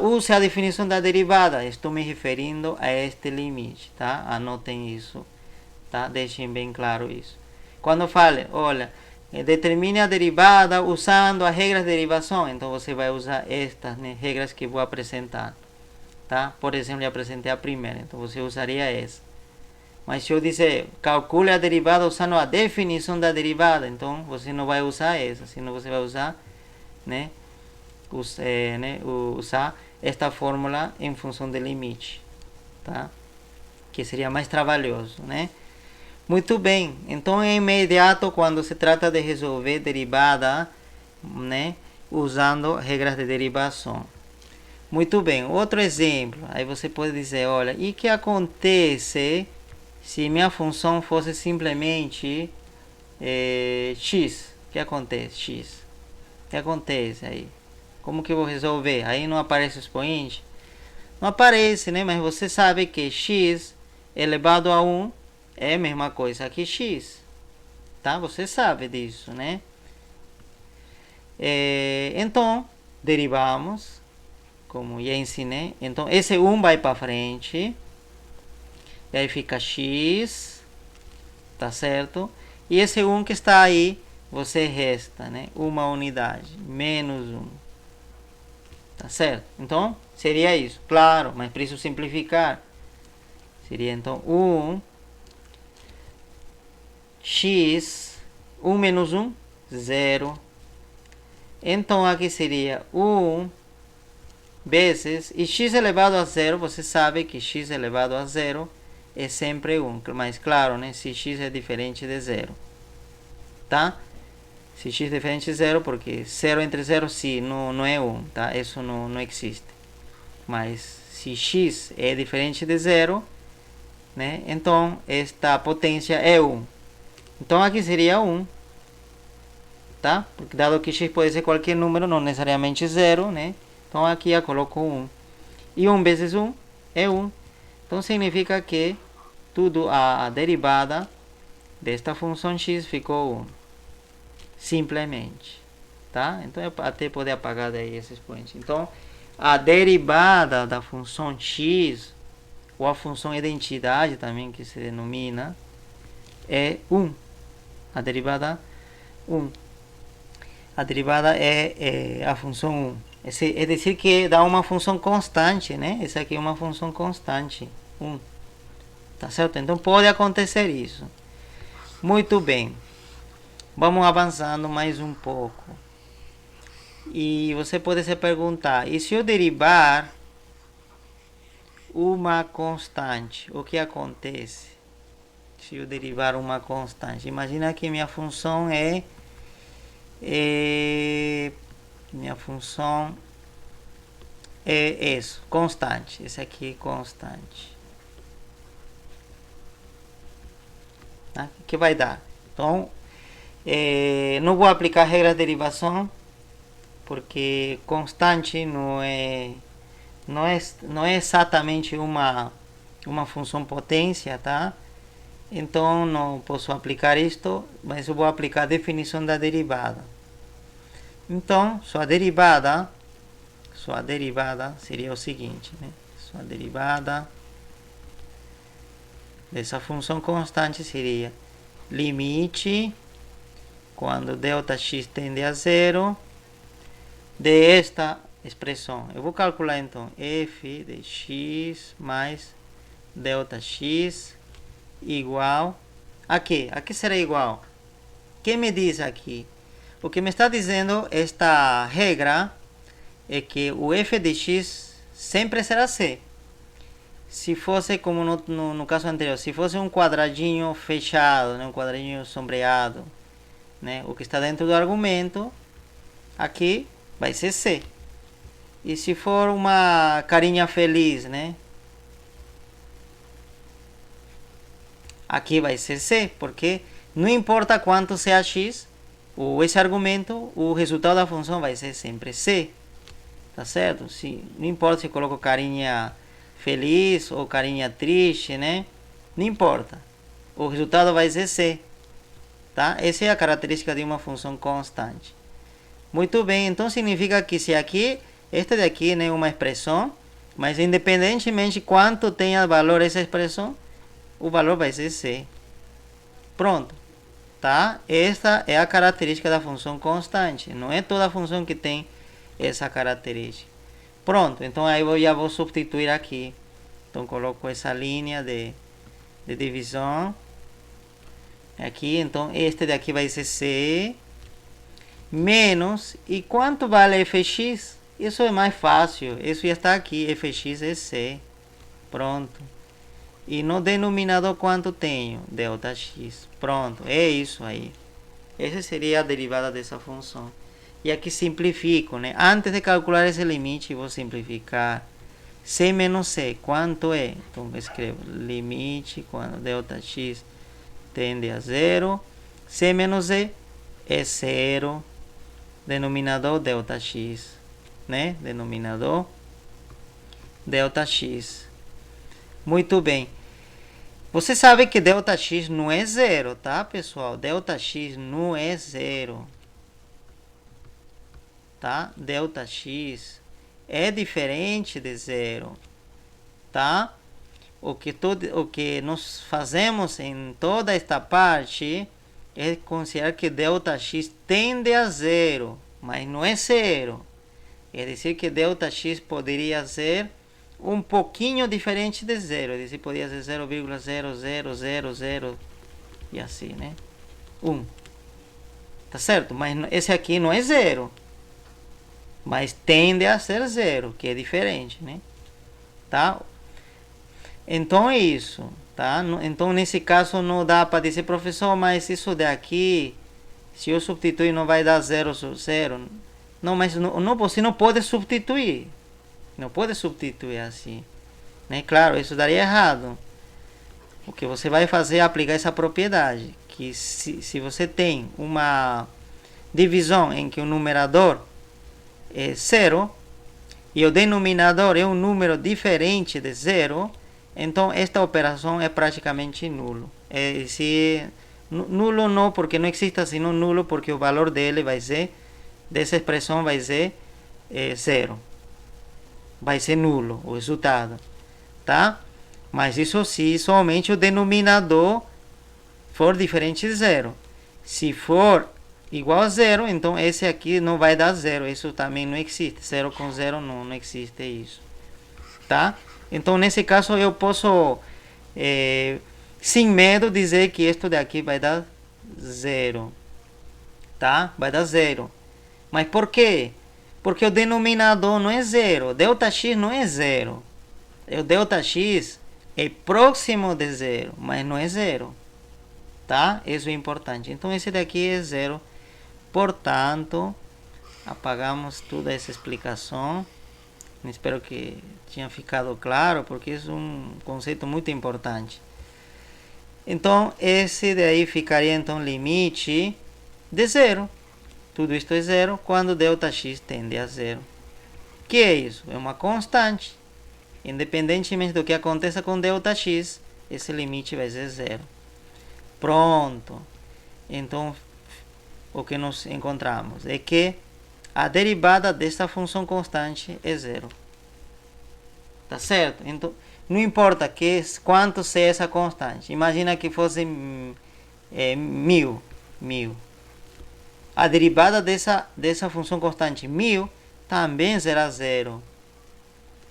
A: use a definição da derivada, estou me referindo a este limite, tá? Anotem isso, tá? Deixem bem claro isso. Quando fale, olha, determine a derivada usando as regras de derivação, então você vai usar estas, né, regras que vou apresentar, tá? Por exemplo, eu apresentei a primeira, então você usaria essa. Mas se eu disser, calcule a derivada usando a definição da derivada, então você não vai usar essa, senão você vai usar, né, usar esta fórmula em função do limite, tá? Que seria mais trabalhoso, né? Muito bem, então é imediato quando se trata de resolver derivada, né, usando regras de derivação. Muito bem, outro exemplo, aí você pode dizer, olha, e que acontece se minha função fosse simplesmente x? O que acontece? X. O que acontece aí? Como que eu vou resolver? Aí não aparece o expoente? Não aparece, né? Mas você sabe que x elevado a 1 é a mesma coisa que x. Tá? Você sabe disso, né? Então, derivamos, como já ensinei. Então, esse 1 vai para frente. E aí fica x, tá certo? E esse 1 que está aí, você resta, né? Uma unidade, menos 1. Tá certo? Então, seria isso. Claro, mas preciso simplificar. Seria, então, 1 x, 1 menos 1, 0. Então, aqui seria 1 vezes, e x elevado a 0, você sabe que x elevado a 0 é sempre 1, mas claro, né, se x é diferente de 0, tá? Se x é diferente de 0, porque 0 entre 0 sim, não é 1, tá? Isso não existe. Mas se x é diferente de 0, né, então esta potência é 1. Então aqui seria 1, tá? Porque dado que x pode ser qualquer número, não necessariamente 0, né? Então aqui eu coloco 1. E 1 vezes 1 é 1. Então significa que a derivada desta função x ficou 1. Simplesmente. tá? Então é até poder apagar daí esse expoente. Então a derivada da função x, ou a função identidade também que se denomina, é 1. A derivada 1. A derivada é a função 1. É dizer que dá uma função constante, né? Essa aqui é uma função constante, 1. Tá certo? Então pode acontecer isso. Muito bem. Vamos avançando mais um pouco. E você pode se perguntar, e se eu derivar uma constante, o que acontece? Se eu derivar uma constante, imagina que minha função minha função é isso, constante. Esse aqui é constante. Tá? O que vai dar? Então, não vou aplicar a regra de derivação, porque constante não é exatamente uma função potência, tá? Então não posso aplicar isto, mas eu vou aplicar a definição da derivada. Então, sua derivada seria o seguinte, né? Sua derivada dessa função constante seria limite, quando ΔX tende a zero, desta expressão. Eu vou calcular então f de x mais ΔX igual a quê? A que será igual? Que me diz aqui? O que me está dizendo esta regra é que o f de x sempre será c. Se fosse como no caso anterior, se fosse um quadradinho fechado, né, um quadradinho sombreado, né, o que está dentro do argumento, aqui vai ser c. E se for uma carinha feliz, né, aqui vai ser c, porque não importa quanto seja x, ou esse argumento, o resultado da função vai ser sempre c. Tá certo? Não importa se coloco carinha feliz ou carinha triste, né? Não importa. O resultado vai ser c. Tá? Essa é a característica de uma função constante. Muito bem, então significa que se aqui, esta daqui, né, uma expressão, mas independentemente de quanto tenha valor essa expressão, o valor vai ser c. Pronto. Tá? Esta é a característica da função constante. Não é toda função que tem essa característica. Pronto, então aí eu já vou substituir aqui. Então coloco essa linha de divisão aqui. Então este daqui vai ser c menos, e quanto vale fx? Isso é mais fácil, isso já está aqui, fx é c. Pronto. E no denominador quanto tenho? ΔX. Pronto, é isso aí. Essa seria a derivada dessa função. E aqui simplifico, né? Antes de calcular esse limite, vou simplificar. C menos C, quanto é? Então eu escrevo limite quando ΔX tende a zero. C menos E é zero. Denominador ΔX, né? Denominador ΔX. Muito bem. Você sabe que ΔX não é zero, tá, pessoal? ΔX não é zero. Tá? ΔX é diferente de zero, tá? O que nós fazemos em toda esta parte é considerar que ΔX tende a zero, mas não é zero. É dizer que ΔX poderia ser um pouquinho diferente de zero, é dizer, poderia ser 0,0000 e assim, né? 1. Tá certo? Mas esse aqui não é zero. Mas tende a ser zero, que é diferente, né? Tá? Então é isso, tá? Então nesse caso não dá para dizer, professor, mas isso daqui, se eu substituir não vai dar 0 sobre 0. Não, mas não, você não pode substituir. Não pode substituir assim, né? Claro, isso daria errado. O que você vai fazer é aplicar essa propriedade, que se você tem uma divisão em que o numerador é zero e o denominador é um número diferente de zero, então esta operação é praticamente nulo. Nulo não porque não existe, senão nulo porque o valor dele vai ser dessa expressão vai ser zero. Vai ser nulo o resultado, tá? Mas isso se somente o denominador for diferente de zero. Se for igual a zero, então esse aqui não vai dar zero. Isso também não existe. Zero com zero não existe isso, tá? Então nesse caso eu posso sem medo dizer que isto daqui vai dar zero, tá? Vai dar zero. Mas por quê? Porque o denominador não é zero. Delta x não é zero. O delta x é próximo de zero, mas não é zero, tá? Isso é importante. Então esse daqui é zero. Portanto, apagamos toda essa explicação. Espero que tenha ficado claro, porque isso é um conceito muito importante. Então, esse daí ficaria então limite de zero. Tudo isto é zero quando Δx tende a zero. Que é isso? É uma constante. Independentemente do que aconteça com Δx, esse limite vai ser zero. Pronto. Então, o que nós encontramos é que a derivada desta função constante é zero. Tá certo? Então, não importa quanto seja essa constante. Imagina que fosse 1000. A derivada dessa função constante 1000 também será zero.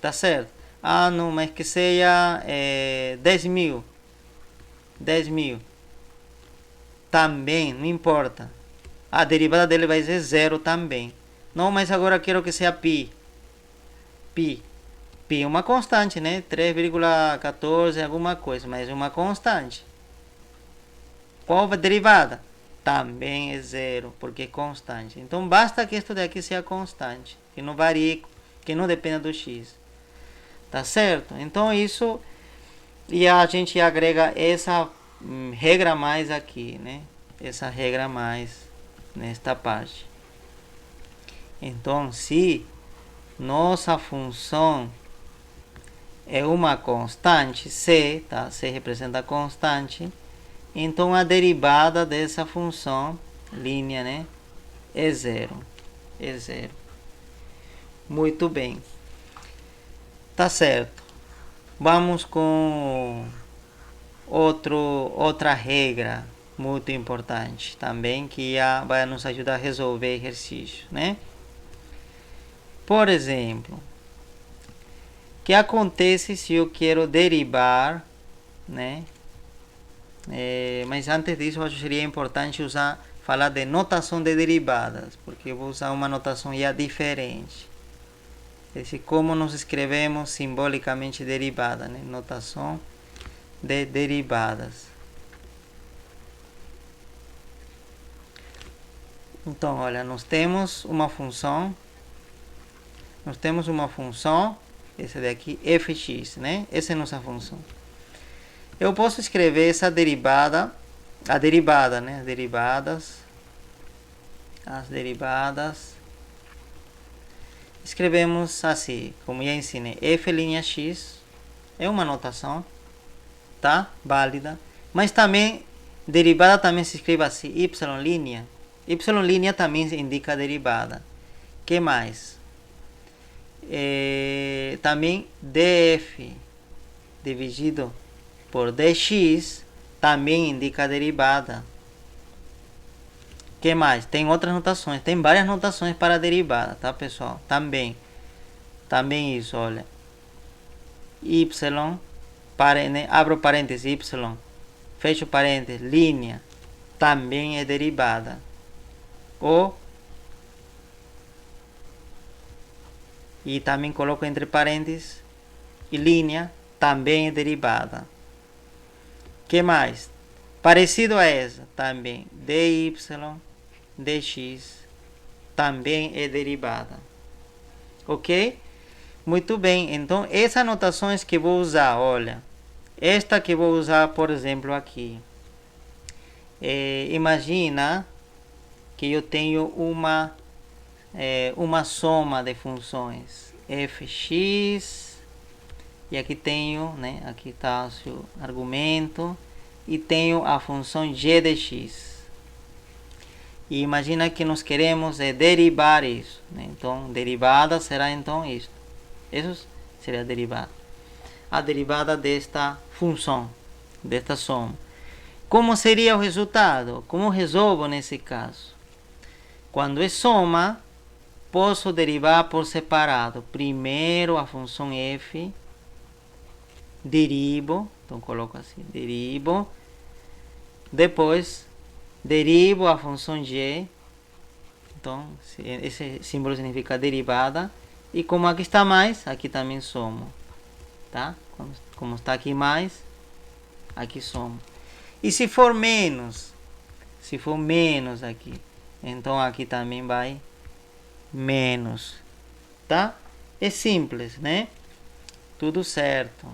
A: Tá certo? Ah, não, mas que seja 10.000. 10.000. Também, não importa. A derivada dele vai ser zero também. Não, mas agora quero que seja π. Π é uma constante, né? 3,14 alguma coisa, mas é uma constante. Qual a derivada? Também é zero, porque é constante. Então basta que isso daqui seja constante, que não varie, que não dependa do x. Tá certo? Então isso, e a gente agrega essa regra mais aqui, né? Essa regra mais nesta parte. Então, se nossa função é uma constante, c, tá? C representa a constante, então a derivada dessa função, linha, né? É zero. É zero. Muito bem. Tá certo. Vamos com outra regra muito importante também, que vai nos ajudar a resolver exercício, né? Por exemplo, o que acontece se eu quero derivar, né? Mas antes disso, eu acho que seria importante falar de notação de derivadas, porque eu vou usar uma notação já diferente. Esse como nós escrevemos simbolicamente derivada, né? Notação de derivadas. Então, olha, nós temos uma função, esse daqui, fx, né? Essa é a nossa função. Eu posso escrever essa derivada, né? As derivadas. Escrevemos assim, como já ensinei, f'(x) é uma notação, tá? Válida. Mas também, derivada também se escreve assim, y'. Y' também indica a derivada. Que mais? Também df dividido por dx também indica a derivada. Que mais? Tem outras notações, tem várias notações para a derivada, tá, pessoal? Também isso, olha. Y, abro parênteses, y, fecho parênteses, linha, também é derivada. E também coloco entre parênteses, e linha, também é derivada. Que mais? Parecido a essa, também, dy, dx, também é derivada. Ok? Muito bem, então essas notações que vou usar, olha, esta que vou usar, por exemplo, aqui. Imagina que eu tenho uma soma de funções fx, e aqui tenho, né, aqui está o seu argumento, e tenho a função g de x. E imagina que nós queremos derivar isso, né? Então, derivada será então isto. Isso seria a derivada. A derivada desta função, desta soma. Como seria o resultado? Como resolvo nesse caso? Quando é soma, posso derivar por separado. Primeiro a função f, derivo, então coloco assim, derivo. Depois, derivo a função g. Então, esse símbolo significa derivada. E como aqui está mais, aqui também somo. Tá? Como está aqui mais, aqui somo. E se for menos aqui, então aqui também vai menos, tá? É simples, né? Tudo certo.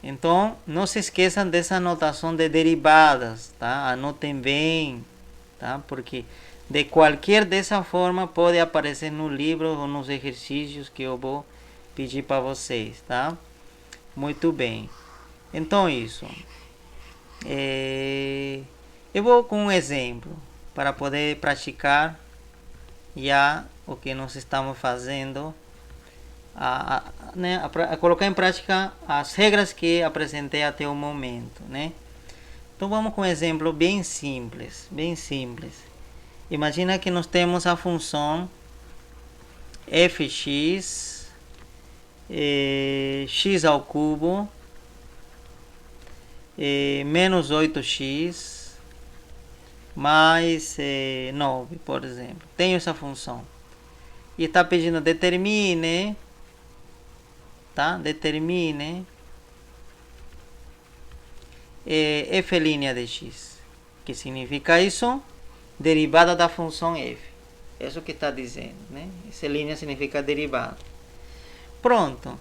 A: Então, não se esqueçam dessa notação de derivadas, tá? Anotem bem, tá? Porque de qualquer dessa forma pode aparecer no livro ou nos exercícios que eu vou pedir para vocês, tá? Muito bem. Então, isso. Eu vou com um exemplo para poder praticar já o que nós estamos fazendo, a colocar em prática as regras que apresentei até o momento, né? Então vamos com um exemplo bem simples, Imagina que nós temos a função fx x ao cubo menos 8x mais 9, por exemplo. Tenho essa função. E está pedindo determine, tá? Determine f' de x. Que significa isso? Derivada da função f. Isso que está dizendo, né? Essa linha significa derivada. Pronto.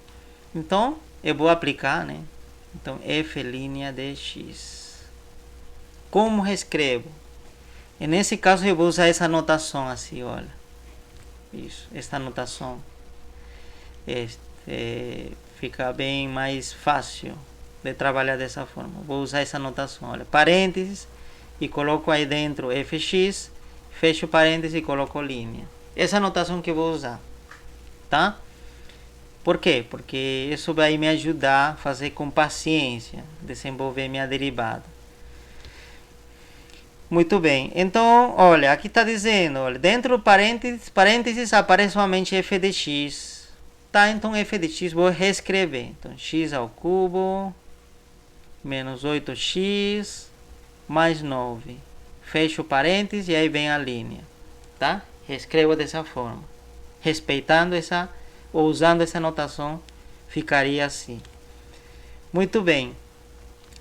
A: Então, eu vou aplicar, né? Então, f' de x. Como reescrevo? E nesse caso, eu vou usar essa notação assim, olha. Isso, esta notação. Fica bem mais fácil de trabalhar dessa forma. Vou usar essa notação, olha. Parênteses, e coloco aí dentro fx, fecho parênteses e coloco linha. Essa notação que eu vou usar, tá? Por quê? Porque isso vai me ajudar a fazer com paciência, desenvolver minha derivada. Muito bem. Então, olha, aqui está dizendo, olha, dentro do parênteses aparece somente f de x. Tá, então f de x vou reescrever. Então, x ao cubo menos 8x mais 9. Fecho parênteses e aí vem a linha. Tá? Reescrevo dessa forma. Respeitando essa ou usando essa notação, ficaria assim. Muito bem.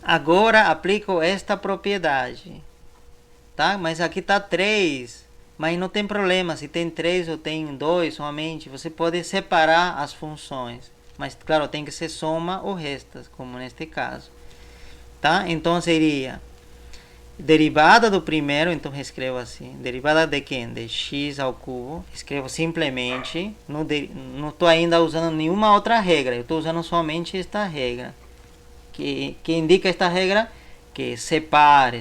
A: Agora aplico esta propriedade. Tá? Mas aqui está 3. Mas não tem problema se tem 3 ou tem 2 somente. Você pode separar as funções. Mas, claro, tem que ser soma ou restas, como neste caso. Tá? Então, seria derivada do primeiro, então reescrevo assim. Derivada de quem? De x ao cubo. Escrevo simplesmente. Não estou ainda usando nenhuma outra regra. Eu estou usando somente esta regra. Que indica esta regra que separe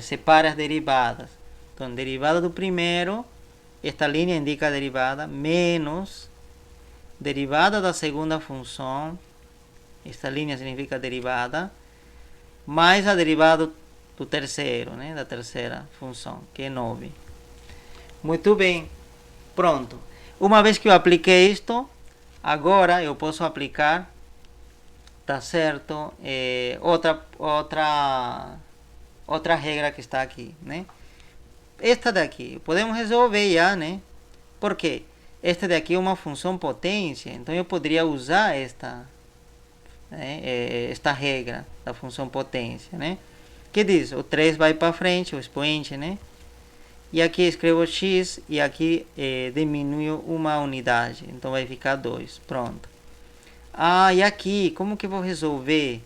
A: as derivadas. Então, derivada do primeiro, esta linha indica a derivada, menos derivada da segunda função, esta linha significa derivada, mais a derivada do terceiro, né, da terceira função, que é 9. Muito bem, pronto. Uma vez que eu apliquei isto, agora eu posso aplicar, tá certo, outra regra que está aqui, né? Esta daqui, podemos resolver já, né? Por quê? Esta daqui é uma função potência, então eu poderia usar esta regra da função potência, né? Que diz, o 3 vai para frente, o expoente, né? E aqui escrevo x e aqui diminuo uma unidade, então vai ficar 2, pronto. E aqui, como que eu vou resolver?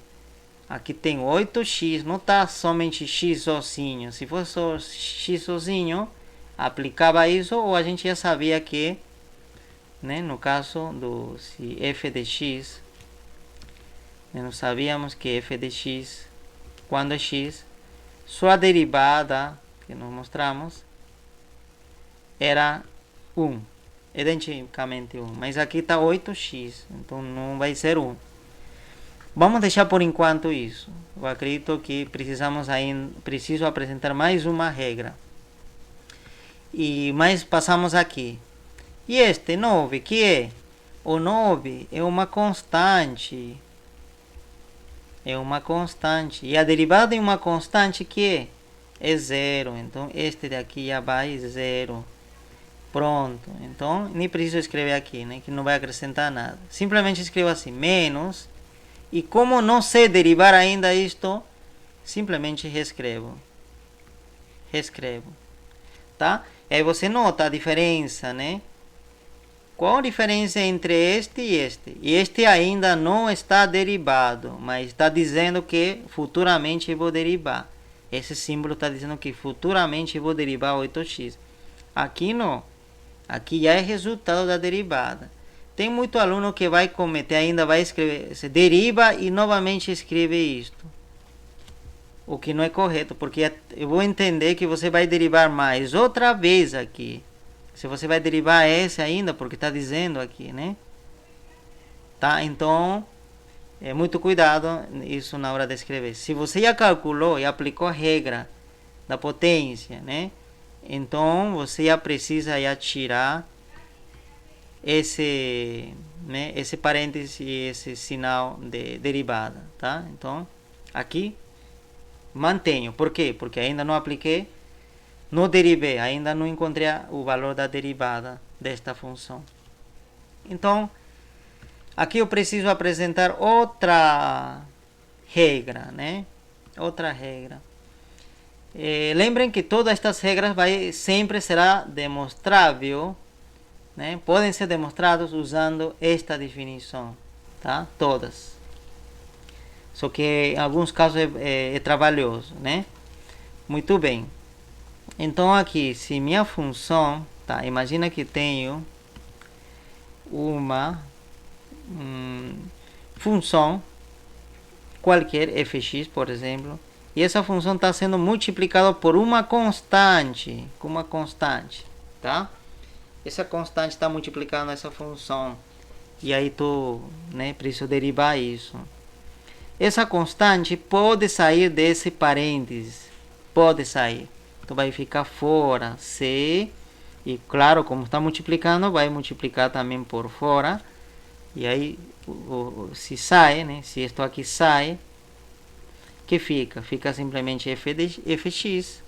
A: Aqui tem 8x, não está somente x sozinho. Se fosse só x sozinho, aplicava isso, ou a gente já sabia que, né, no caso do se f de x, né, nós sabíamos que f de x, quando é x, sua derivada, que nós mostramos, era 1, identicamente 1, mas aqui está 8x, então não vai ser 1. Vamos deixar por enquanto isso. Eu acredito que preciso apresentar mais uma regra. Mas passamos aqui. E este 9, que é? O 9 é uma constante. É uma constante. E a derivada de uma constante que é 0. Então, este daqui já vai 0. Pronto. Então, nem preciso escrever aqui, né? Que não vai acrescentar nada. Simplesmente escrevo assim, menos. E como não sei derivar ainda isto, simplesmente reescrevo. Tá? E aí você nota a diferença, né? Qual a diferença entre este e este? E este ainda não está derivado, mas está dizendo que futuramente eu vou derivar. Esse símbolo está dizendo que futuramente eu vou derivar 8x. Aqui não. Aqui já é resultado da derivada. Tem muito aluno que vai cometer, ainda vai escrever, se deriva e novamente escreve isto. O que não é correto, porque eu vou entender que você vai derivar mais outra vez aqui. Se você vai derivar esse ainda, porque está dizendo aqui, né? Tá? Então, muito cuidado isso na hora de escrever. Se você já calculou e aplicou a regra da potência, né? Então, você já precisa já tirar esse parêntese e esse sinal de derivada, tá? Então, aqui mantenho. Por quê? Porque ainda não apliquei, não derivei, ainda não encontrei o valor da derivada desta função. Então, aqui eu preciso apresentar outra regra, né? Outra regra. Lembrem que todas estas regras sempre será demonstrável, né? Podem ser demonstrados usando esta definição, tá? Todas. Só que em alguns casos é trabalhoso, né? Muito bem. Então aqui, se minha função, tá? Imagina que tenho uma função qualquer, fx, por exemplo, e essa função está sendo multiplicada por uma constante, tá? Essa constante está multiplicando essa função, e aí preciso derivar isso. Essa constante pode sair desse parênteses, pode sair, então vai ficar fora c, e claro, como está multiplicando, vai multiplicar também por fora, e aí se sai, né? Se isto aqui sai, que fica simplesmente fx,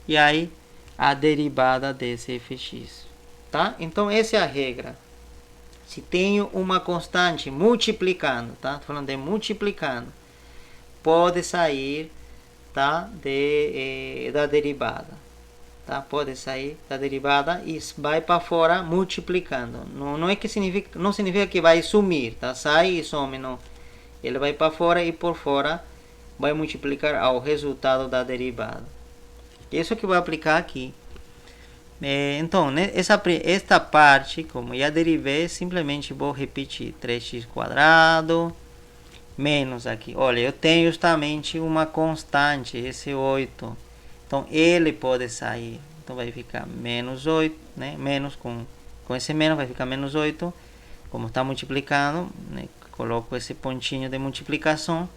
A: e aí a derivada desse fx, tá? Então essa é a regra. Se tenho uma constante multiplicando, tá? Tô falando de multiplicando, pode sair, tá? Da derivada, tá? Pode sair da derivada e vai para fora multiplicando. Não é que não significa que vai sumir, tá? Sai e some, não. Ele vai para fora e por fora vai multiplicar ao resultado da derivada. Isso que eu vou aplicar aqui. Então, né, esta parte, como já derivei, simplesmente vou repetir 3x² menos aqui. Olha, eu tenho justamente uma constante, esse 8. Então, ele pode sair. Então, vai ficar menos 8, né? Menos com esse menos vai ficar menos 8. Como está multiplicando, né? Coloco esse pontinho de multiplicação.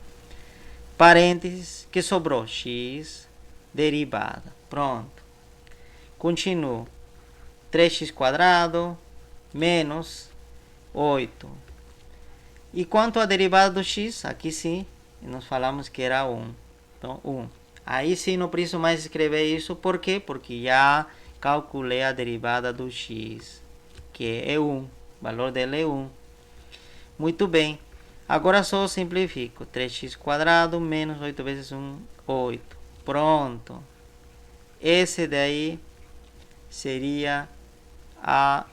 A: Parênteses, que sobrou? X derivada. Pronto. Continuo. 3x² menos 8. E quanto à derivada do x? Aqui sim, nós falamos que era 1. Então, 1. Aí sim, não preciso mais escrever isso. Por quê? Porque já calculei a derivada do x, que é 1. O valor dele é 1. Muito bem. Agora só simplifico. 3x² menos 8 vezes 1, 8. Pronto. Esse daí seria a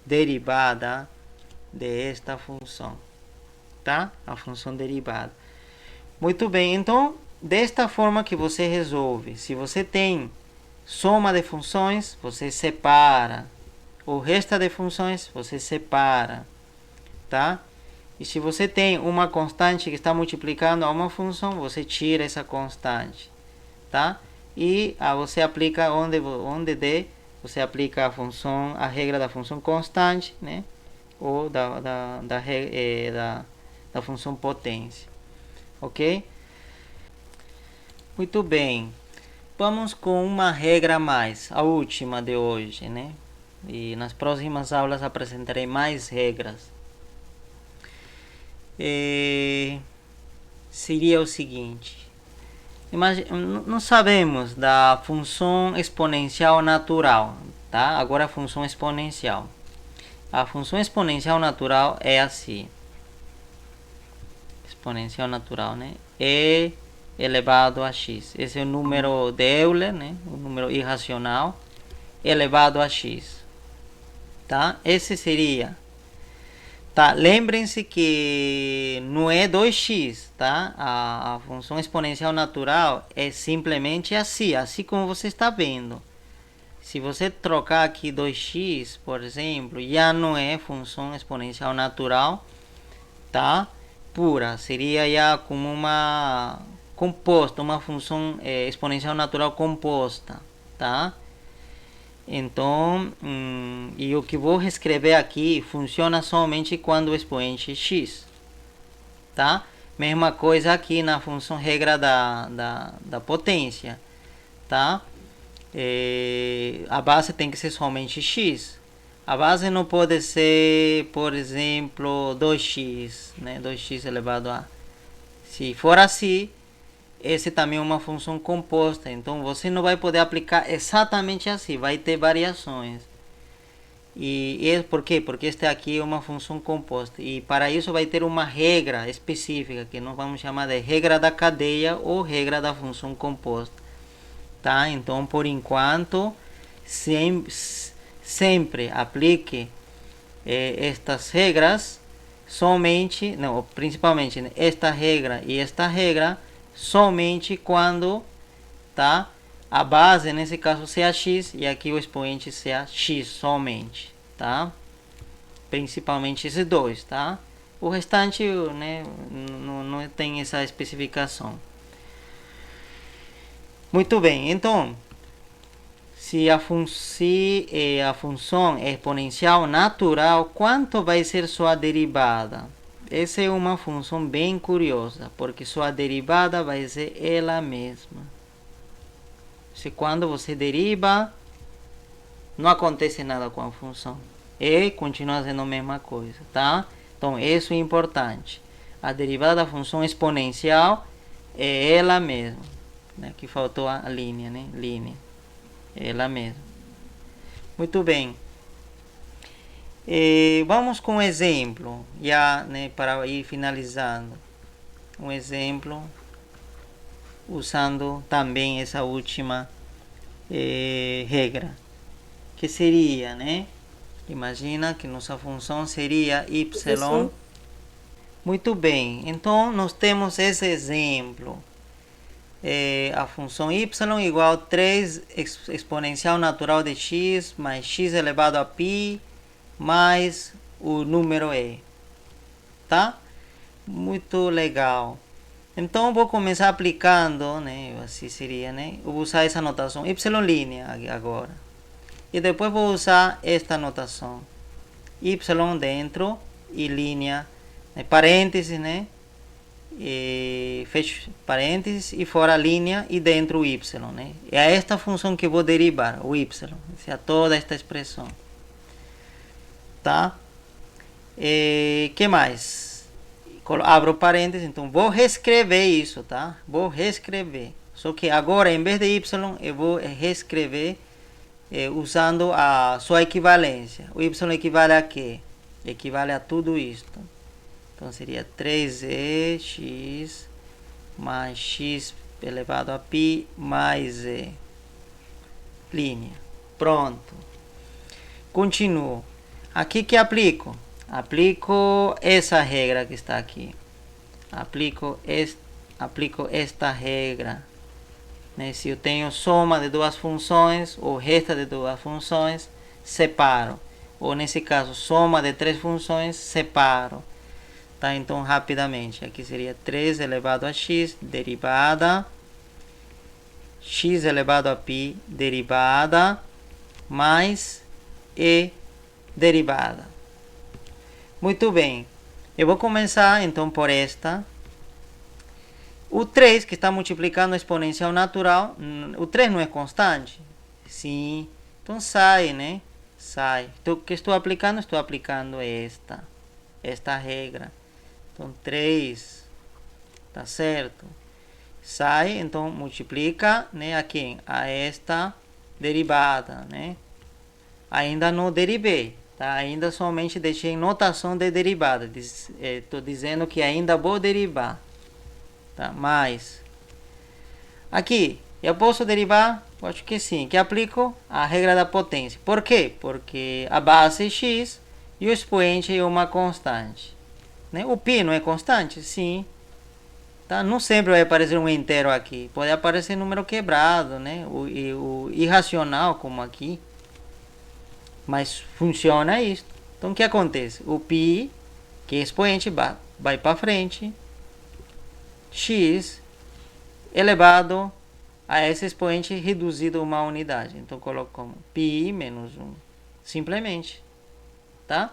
A: derivada desta função, tá? A função derivada. Muito bem, então desta forma que você resolve. Se você tem soma de funções, você separa. O resto de funções, você separa, tá? E se você tem uma constante que está multiplicando a uma função, você tira essa constante, tá? e você aplica onde der, você aplica a regra da função constante, né? Ou da função potência, ok? Muito bem, vamos com uma regra a mais, a última de hoje, né? E nas próximas aulas apresentarei mais regras. Seria o seguinte: não sabemos da função exponencial natural, tá? Agora a função exponencial. A função exponencial natural é assim. Exponencial natural, né? E elevado a x. Esse é o número de Euler, né? O número irracional elevado a x. Tá? Esse seria. Tá? Lembrem-se que não é 2x, tá? A função exponencial natural é simplesmente assim como você está vendo. Se você trocar aqui 2x, por exemplo, já não é função exponencial natural, tá? Pura, seria já como uma composta, uma função exponencial natural composta, tá? Então, e o que vou reescrever aqui funciona somente quando o expoente é x, tá? Mesma coisa aqui na função regra da potência, tá? A base tem que ser somente x. A base não pode ser, por exemplo, 2x, né? 2x elevado a... Se for assim, esse também é uma função composta. Então, você não vai poder aplicar exatamente assim. Vai ter variações. E por quê? Porque este aqui é uma função composta. E para isso vai ter uma regra específica, que nós vamos chamar de regra da cadeia ou regra da função composta. Tá? Então, por enquanto, sempre aplique estas regras somente, não, principalmente esta regra e esta regra somente quando, tá? A base nesse caso seja x e aqui o expoente seja x somente, tá? Principalmente esses dois, tá? O restante, né, não tem essa especificação. Muito bem, então, se a função é exponencial natural, quanto vai ser sua derivada? Essa é uma função bem curiosa, porque sua derivada vai ser ela mesma. Se quando você deriva, não acontece nada com a função. E continua sendo a mesma coisa, tá? Então, isso é importante. A derivada da função exponencial é ela mesma. Né? Aqui faltou a linha, né? Linha. Ela mesma. Muito bem. Vamos com um exemplo, já, né, para ir finalizando. Um exemplo usando também essa última regra, que seria, né? Imagina que nossa função seria y. Isso. Muito bem, então nós temos esse exemplo. A função y igual a 3 exponencial natural de x mais x elevado a π mais o número e, tá? Muito legal. Então vou começar aplicando, né? Assim seria, né? Eu vou usar essa notação y' agora. E depois vou usar esta notação y dentro e linha, né? Parênteses, né? E fecho parênteses e fora a linha e dentro o y, né? É esta função que vou derivar, o y, ou seja, toda esta expressão, tá? Que mais? Abro parênteses, então vou reescrever isso, tá? Vou reescrever, só que agora em vez de y eu vou reescrever usando a sua equivalência. O y equivale a quê? Equivale a tudo isto. Então seria 3x mais x elevado a π mais e. Linha. Pronto. Continuo. Aqui que aplico? Aplico essa regra que está aqui. Aplico esta regra. Né? Se eu tenho soma de duas funções ou resta de duas funções, separo. Ou nesse caso, soma de três funções, separo. Tá? Então, rapidamente, aqui seria 3 elevado a x, derivada x elevado a π derivada mais e derivada. Muito bem. Eu vou começar então por esta. O 3 que está multiplicando a exponencial natural, o 3 não é constante? Sim. Então sai, né? Sai. Então, o que estou aplicando? Estou aplicando esta regra. Então, 3, tá certo? Sai, então multiplica, né, a quem? A esta derivada, né? Ainda não derivei, tá? Ainda somente deixei notação de derivada. Estou dizendo que ainda vou derivar, tá? Mas aqui eu posso derivar? Acho que sim, que aplico a regra da potência. Por quê? Porque a base é x e o expoente é uma constante, né? O π não é constante? Sim. Tá? Não sempre vai aparecer um inteiro aqui. Pode aparecer número quebrado, né? O irracional, como aqui. Mas funciona isso. Então, o que acontece? O π, que é expoente, vai para frente. X elevado a esse expoente reduzido a uma unidade. Então, coloco como π menos 1. Simplesmente. Tá?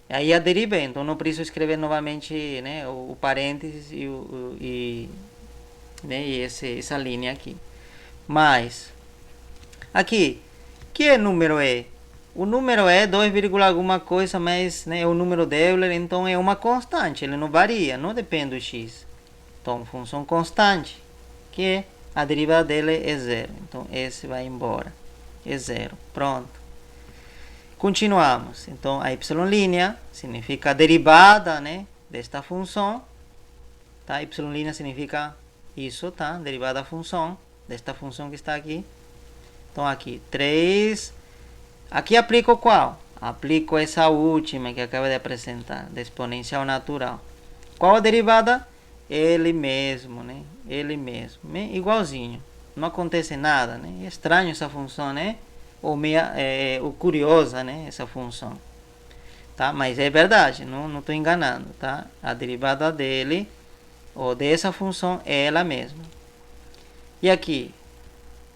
A: Aí a deriva, então não preciso escrever novamente, né, o parênteses e essa linha aqui. Mas, aqui, que número é? O número é 2, alguma coisa, mas, né, é o número de Euler, então é uma constante, ele não varia, não depende do x. Então, função constante, que a derivada dele é 0. Então, esse vai embora, é 0. Pronto. Continuamos. Então, a y' significa a derivada, né, desta função. Tá? Y' significa isso, tá? Derivada da função, desta função que está aqui. Então, aqui, 3. Aqui aplico qual? Aplico essa última que acaba de apresentar, da exponencial natural. Qual a derivada? Ele mesmo, né? Ele mesmo. Igualzinho. Não acontece nada, né? É estranho essa função, né? Ou curiosa, né, essa função, tá? Mas é verdade, não estou enganando, tá? A derivada dele ou dessa função é ela mesma. E aqui,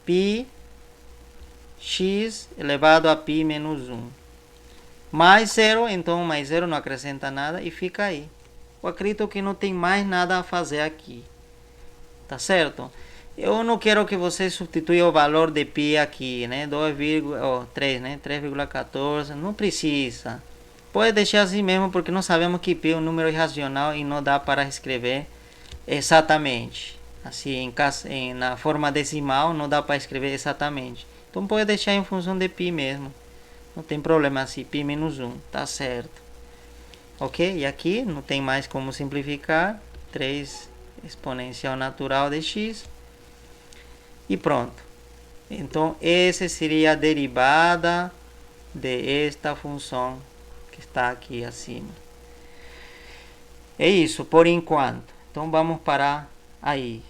A: π x elevado a π menos 1 mais 0, então mais 0 não acrescenta nada e fica aí. Eu acredito que não tem mais nada a fazer aqui, tá certo? Eu não quero que você substitua o valor de π aqui, né? 3, né? 3,14. Não precisa. Pode deixar assim mesmo, porque nós sabemos que π é um número irracional e não dá para escrever exatamente. Assim, na forma decimal, não dá para escrever exatamente. Então, pode deixar em função de π mesmo. Não tem problema assim, π menos 1. Tá certo. Ok? E aqui não tem mais como simplificar. 3 exponencial natural de x. E pronto. Então, essa seria a derivada de esta função que está aqui acima. É isso, por enquanto. Então, vamos parar aí.